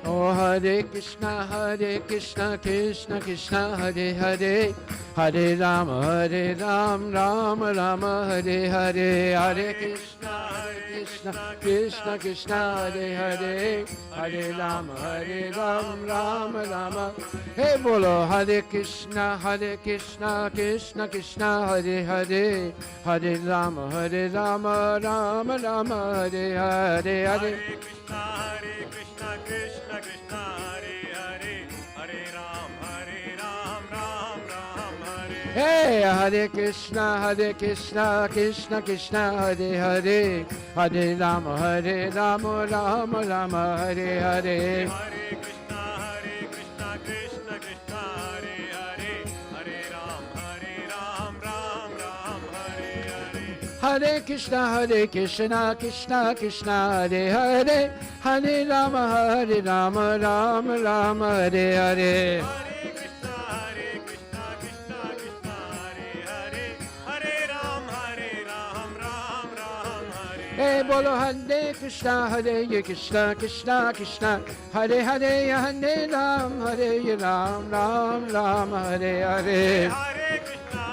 Oh Hare Krishna, Krishna Krishna, Hare Hare, Hare Rama, Rama Rama, Hare Hare, Hare Krishna, Krishna Krishna, Hare Hare, Hare Rama, Rama Rama. Hey bolo, Hare Krishna, Krishna Krishna, Hare Hare, Hare Rama, Rama Rama, Hare Hare, Hare Krishna, Krishna Krishna, Hare Hare, Hare Ram, Ram Ram, Hare. Hey, Hare Krishna, Krishna Krishna, Hare Hare, Hare Rama, Rama Rama, Hare Hare. Hare Krishna, Krishna Krishna, Hare Hare, Hare Ram, Ram Ram, Hare Hare. Hare Krishna, Krishna Krishna, Hare Hare, Hare Rama, Rama Rama, Hare Hare. Hare Krishna, Krishna Krishna, Hare Hare, Hare Ram, Ram Ram, Hare Hey, Hare. bolo Hare Krishna, Krishna Krishna, Hare Hare, Hare Ram, Ram Hare Hare. Hare Krishna,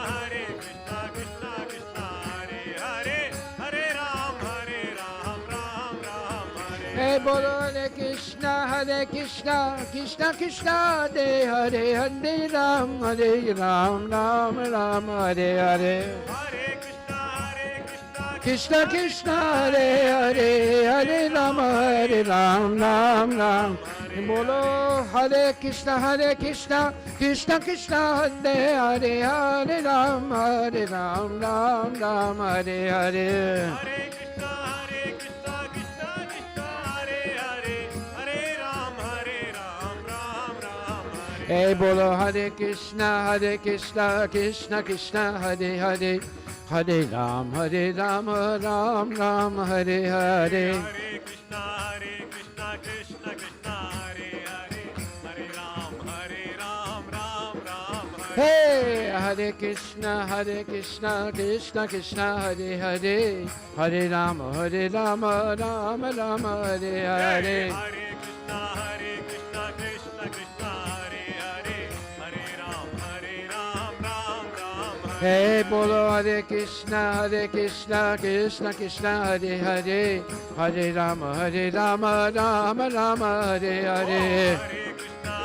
Krishna Krishna, Hare Hare, Hare Ram, Ram Ram, Hare Hey, Hare. bolo Hare Krishna, Krishna Krishna, Hare Hare, Hare Ram, Ram Hare Hare. Hare Krishna, Krishna Krishna, Hare Hare, Hare Ram, Ram. Bolo Hare Krishna, Krishna Krishna, Hare Hare, Hare Ram, Ram Hare Hare. Hare Krishna, Krishna Krishna, Hare Hare, Hare Ram, Ram Ram, Hare Hey, bolo Hare Krishna, Krishna Krishna, Hare Hare, Hare Ram, Ram Hare Hare. Hare Krishna, Krishna Krishna, Hare Hare, Hare Ram, Ram Hare. Hey, Hare Krishna, Krishna Krishna, Hare Hare, Hare Ram, Ram Hare Hare. Hare Krishna, Krishna Krishna, Hare Hare, Hare Ram, Ram Hare. Hey, bolo Hare Krishna, Krishna Krishna, Hare Hare, Hare Ram, Ram Hare Hare. Hare Krishna,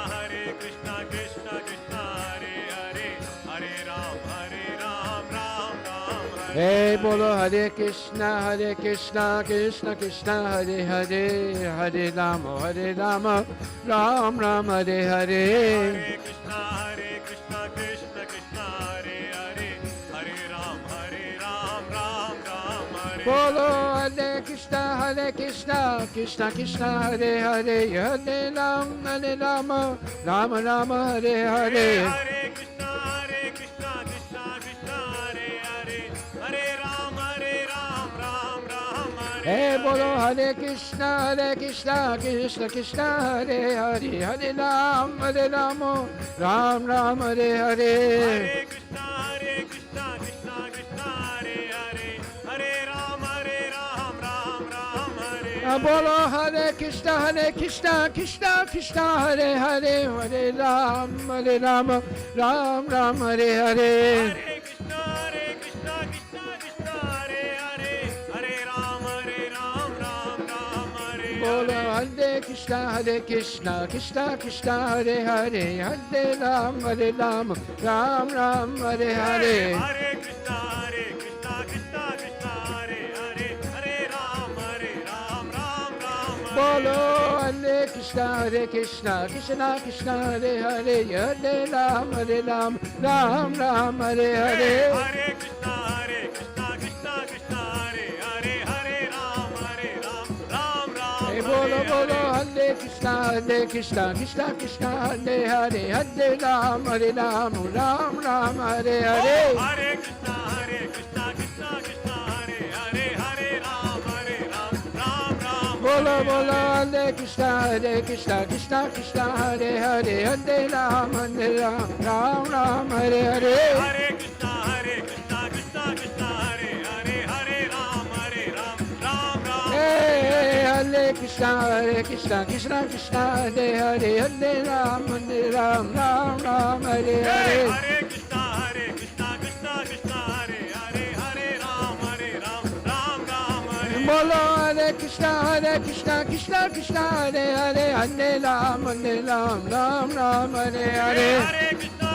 Krishna Krishna, Hare Hare, Hare Ram, Ram Hare. Hey, bolo Hare Krishna, Krishna Krishna, Hare Hare, Hare Ram, Ram Hare Hare. Hare Krishna, Krishna Krishna, Hare Hare, Hare Ram, Ram Hare. Bolo Hare Krishna, Krishna Hare Hare, Hare Ram, Ram Hare Hare. Hare Krishna, Krishna Krishna, Hare Hare, Hare Ram, Ram Hare. Hey, bolo Hare Krishna, Krishna Hare Hare, Hare Ram, Ram Hare Hare. Hare Krishna, Krishna Krishna, Hare Hare, Hare Ram, Ram Hare. Bolo Hare Krishna, Krishna Hare Hare, Hare Ram, Ram Hare Hare. Hare Krishna, Krishna Krishna, Hare Hare, Hare Ram, Ram Hare. Bolo Hare Krishna, Krishna Hare Hare, Hare Ram, Ram Hare Hare. Hare Krishna, Krishna Krishna, Hare Hare, Hare Ram, Ram. Bolo Hare Krishna, Krishna Hare Hare, Hare Ram, Ram Hare Hare. Hare Krishna, Krishna, Hare Hare, Hare Ram, Ram. Hey, bolo Hare Krishna, Krishna Hare Hare, Hare Ram, Ram Hare Hare. Hare Krishna, Krishna, Hare Hare, Hare Ram, Ram. Bolo Hare Krishna, Krishna Hare Hare, Hare Ram, Ram Hare Hare. Hare Krishna, Krishna, Hare Hare, Hare Ram, Ram. Hey, Hare Krishna, Krishna Hare Hare, Hare Ram, Ram Hare Hare. Hare Krishna, Krishna, Hare Hare, Hare Ram, Ram. Bolo Hare Krishna, Krishna Hare Hare, Hare Ram, Ram Hare Hare. Hare Krishna,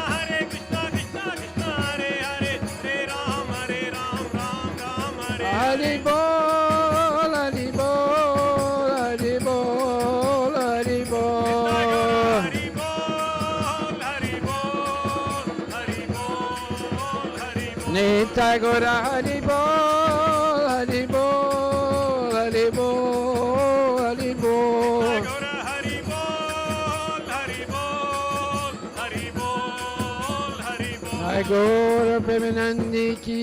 Krishna, Hare Hare, Hare Ram, Ram. Hari Bol, Hari Bol, Hari Bol, Hari Bol. Hari Bol, Hari Bol, Hari Bol, Hari Bol. Nitai Gora Hari Bol, Hari Bol, Hari Bol, Hari Bol. Gaura Hari Bol, Hari Bol, Hari Bol, Hari Bol. Jai Gaura Premanandi Ki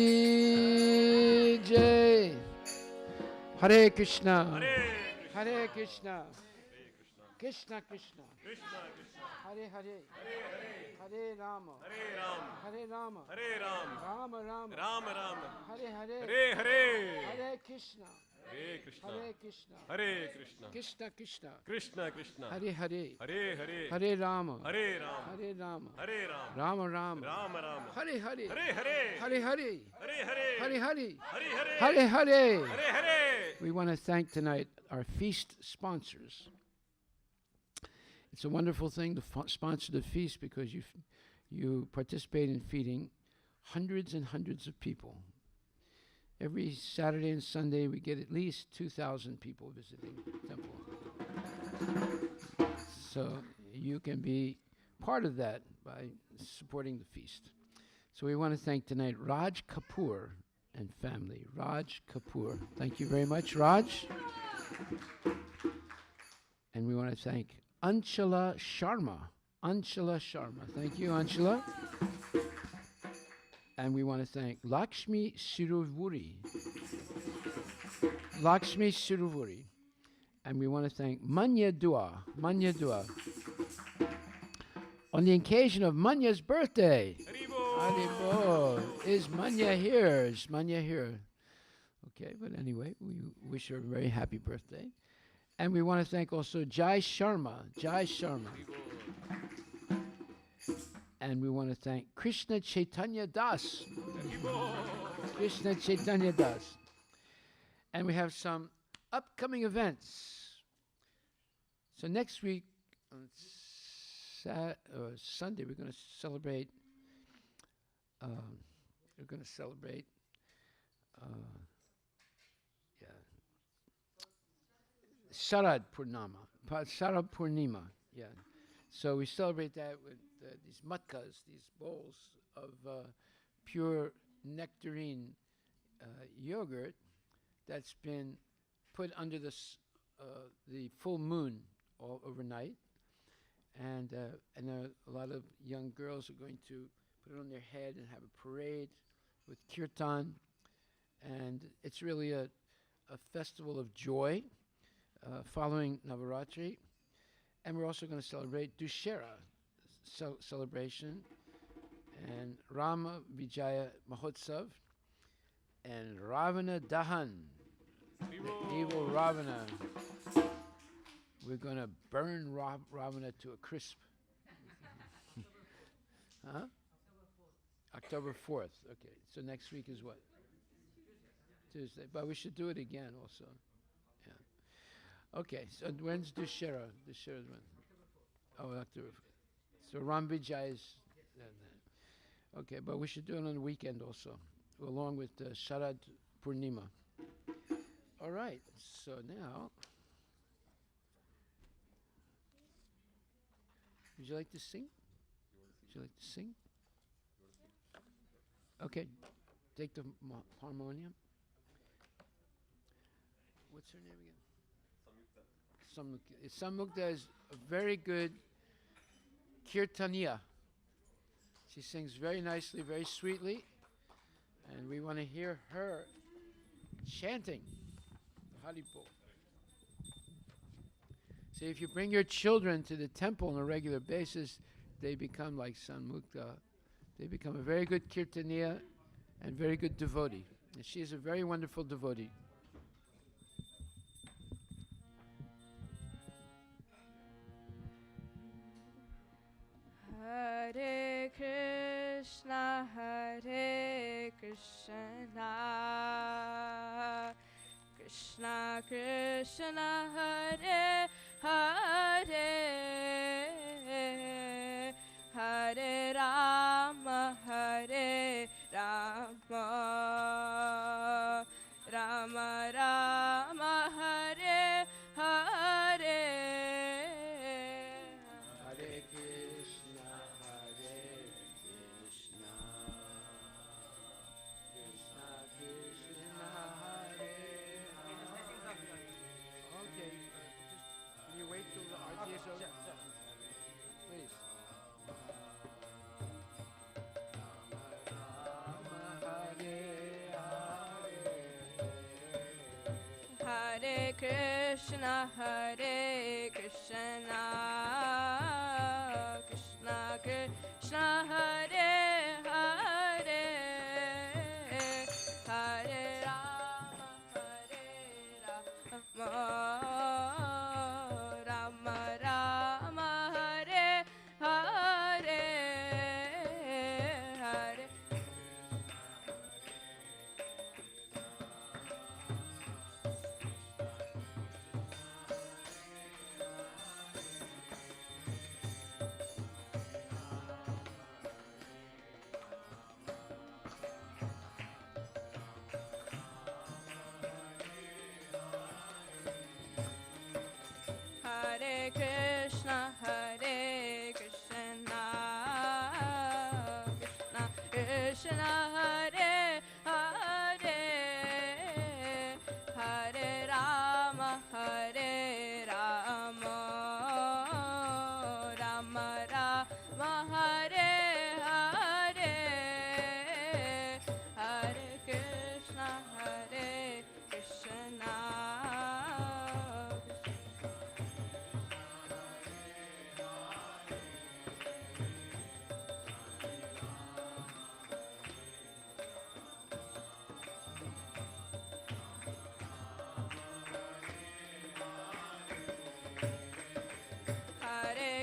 Jai. Hare. Hare Krishna. Hare Krishna. Hare Krishna. Hare Krishna. Krishna Krishna. Krishna Krishna. Hare Hare. Hare Hare. Hare Rama. Hare Ram. Hare Rama. Hare Ram. Rama Rama. Rama Rama. Hare Hare. Hare Hare. Hare Krishna. Hare Krishna. Hare Krishna. Hare Krishna. Krishna Krishna. Krishna Krishna. Hare Hare. Hare Hare. Hare Rama. Hare Ram. Hare Rama. Hare Ram. Rama Rama. Rama Rama. Hare Hare. Hare Hare. Hare Hare. Hare Hare. Hare Hare. Hare Hare. Hare Hare. Hare Hare. We want to thank tonight our feast sponsors. It's a wonderful thing to sponsor the feast because you participate in feeding hundreds and hundreds of people. Every Saturday and Sunday we get at least 2,000 people visiting the temple. So you can be part of that by supporting the feast. So we want to thank tonight Raj Kapoor and family. Raj Kapoor. Thank you very much, Raj. And we want to thank Anchala Sharma. Anchala Sharma. Thank you, Anchala. And we want to thank Lakshmi Siruvuri. Lakshmi Siruvuri. And we want to thank Manya Dua. Manya Dua. On the occasion of Manya's birthday. Haribol. Is Manya here? Is Manya here? Okay, but anyway, we wish her a very happy birthday. And we want to thank also Jai Sharma. Jai Sharma. And we want to thank Krishna Chaitanya Das. Krishna Chaitanya Das. And we have some upcoming events. So next week, on Sunday, we're going to celebrate. Sharad Purnama. Sharad Purnima. Yeah. So we celebrate that with these matkas, these bowls of pure nectarine yogurt that's been put under the full moon all overnight. And a lot of young girls are going to put it on their head and have a parade with kirtan. And it's really a festival of joy following Navaratri. And we're also going to celebrate Dussehra celebration and Rama Vijaya Mahotsav and Ravana Dahan, the evil Ravana. We're going to burn Ravana to a crisp. Huh? October 4th. Okay, so next week is what? Tuesday. But we should do it again also. Yeah. Okay, so when's Dussehra? Dussehra's when? Oh, October 4th. So Ram Vijay is... Okay, but we should do it on the weekend also, along with Sharad Purnima. All right, so now... Would you like to sing? Would you like to sing? Okay, take the harmonium. What's her name again? Samukta. Samukta is a very good kirtaniya. She sings very nicely, very sweetly, and we want to hear her chanting Haribol. See, if you bring your children to the temple on a regular basis, they become like Samukta. They become a very good kirtaniya and very good devotee. And she is a very wonderful devotee. Hare Krishna, Hare Krishna, Krishna Krishna, Hare Hare, Hare Rama, Hare Rama, Rama Rama, Hare Hare. Hare Krishna, Hare Krishna, Krishna Krishna, Hare Hare. Okay, can you wait till the arti is over? Please. Rama Hare Hare, Hare Krishna, Krishna Krishna, Hare Hare, Hare Rama, Rama Rama, Hare Hare, Hare Hare Krishna, Krishna Krishna, Hare Hare, Hare Rama, Rama Rama, Hare Hare, Hare Krishna,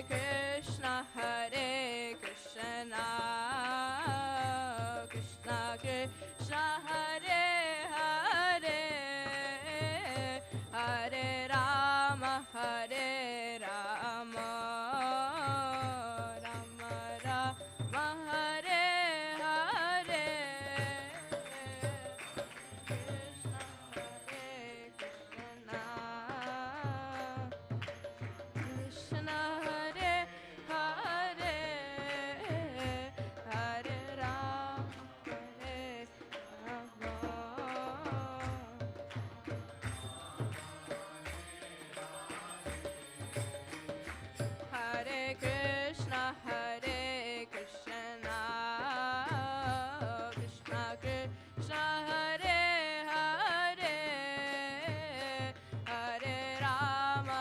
Krishna Hare Krishna, Krishna Krishna Krishna, Hare Hare, Hare Rama, Rama Rama Rama, Hare Hare, Krishna Krishna Krishna, Hare Hare, Hare Rama, Rama Hare Krishna, Krishna Krishna Krishna, Hare Hare, Hare Rama,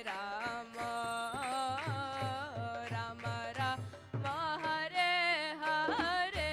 Rama Rama Rama, Hare Hare,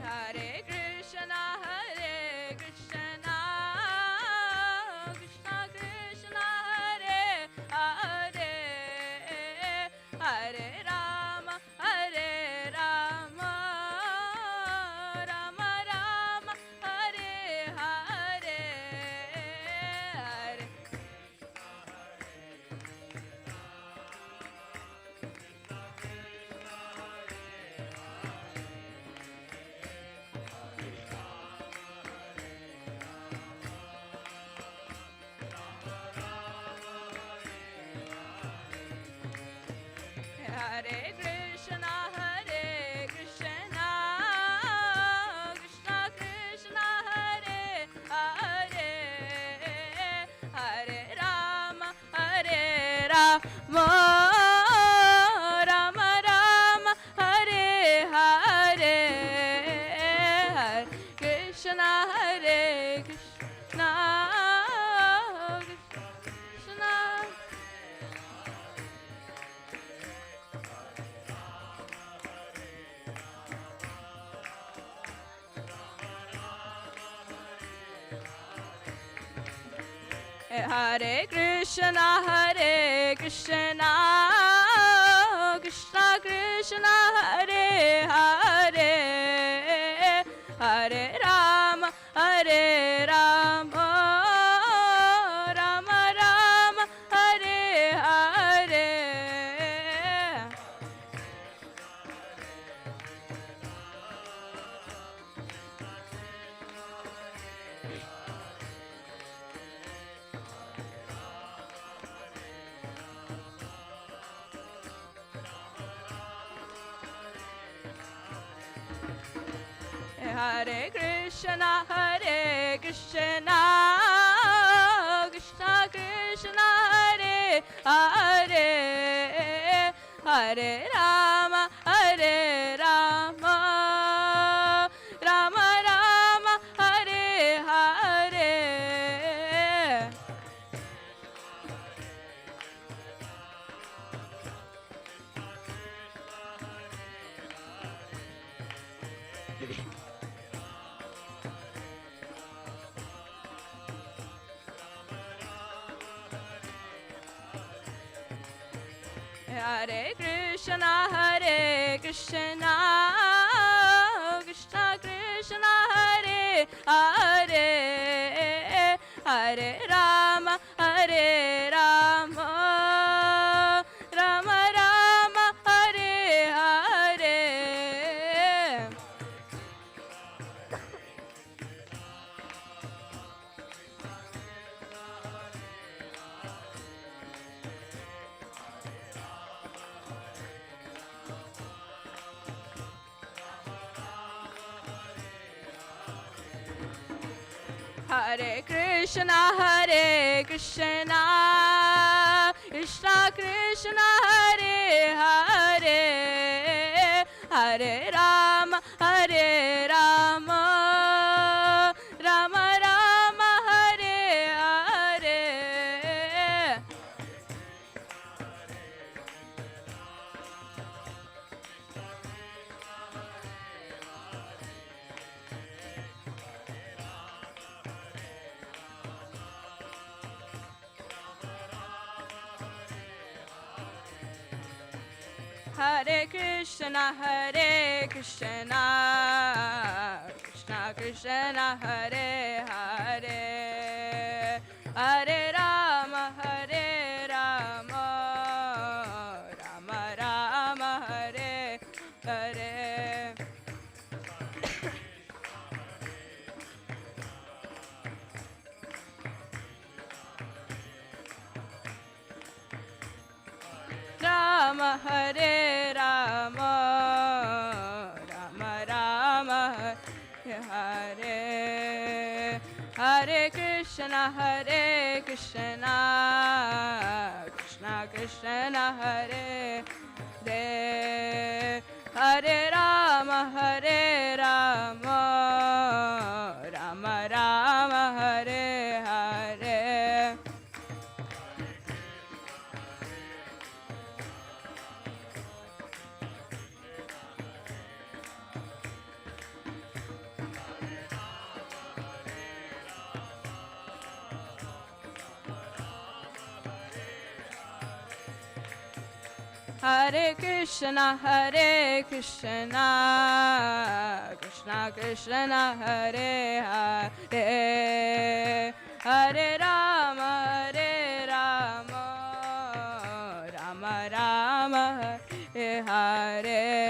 Hare Krishna, Hare Krishna, Krishna Krishna, Hare Hare, Hare Rama, Hare Rama, Rama Rama, Hare Hare, Hare Hare Krishna, Hare Krishna, Krishna Krishna, Hare Hare, Hare Rama, Hare Rama, Rama Rama, Hare Hare, Hare Krishna, Hare Krishna, Krishna. Hare Krishna, Hare Krishna, Krishna Krishna, Hare Hare, Hare Rama, Hare Rama, Rama Rama, Hare Hare. Hare Krishna, Hare Krishna, Krishna Krishna, Hare Hare, Hare Rama, Hare Rama, Rama Rama, Hare Hare. Hare Krishna, Hare Krishna, Krishna Krishna, Hare Hare, Hare Rama, Hare Rama, Rama Rama, Hare Hare. Hare Krishna, Hare Krishna, Krishna Krishna, Hare Hare, Hare Rama, Hare Rama, Rama Rama, Hare Hare. Hare Krishna, Hare Krishna, Krishna Krishna, Hare Hare, Hare Rama, Hare Rama, Rama Rama, Hare Hare. Rama, Hare Rama, Rama Rama, Hare Hare, Hare Krishna, Hare Krishna, Krishna Krishna, Hare Hare, Hare Rama, Hare Rama, Rama Rama, Hare Hare. Hare Krishna, Krishna Krishna, Hare Hare, Hare Rama, Rama Rama, Hare Hare.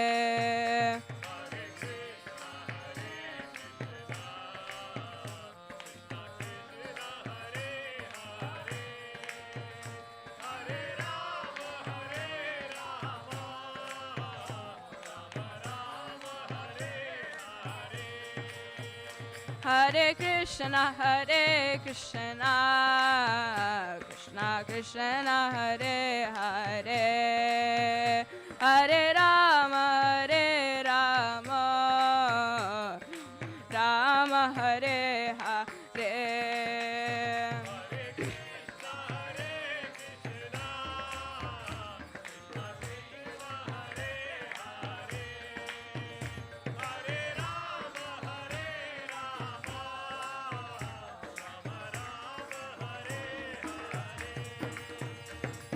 Hare Krishna, Krishna Krishna, Hare Hare, Hare Rama, Rama Hare Hare.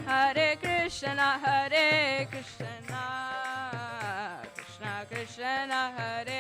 Hare Krishna, Krishna Krishna, Hare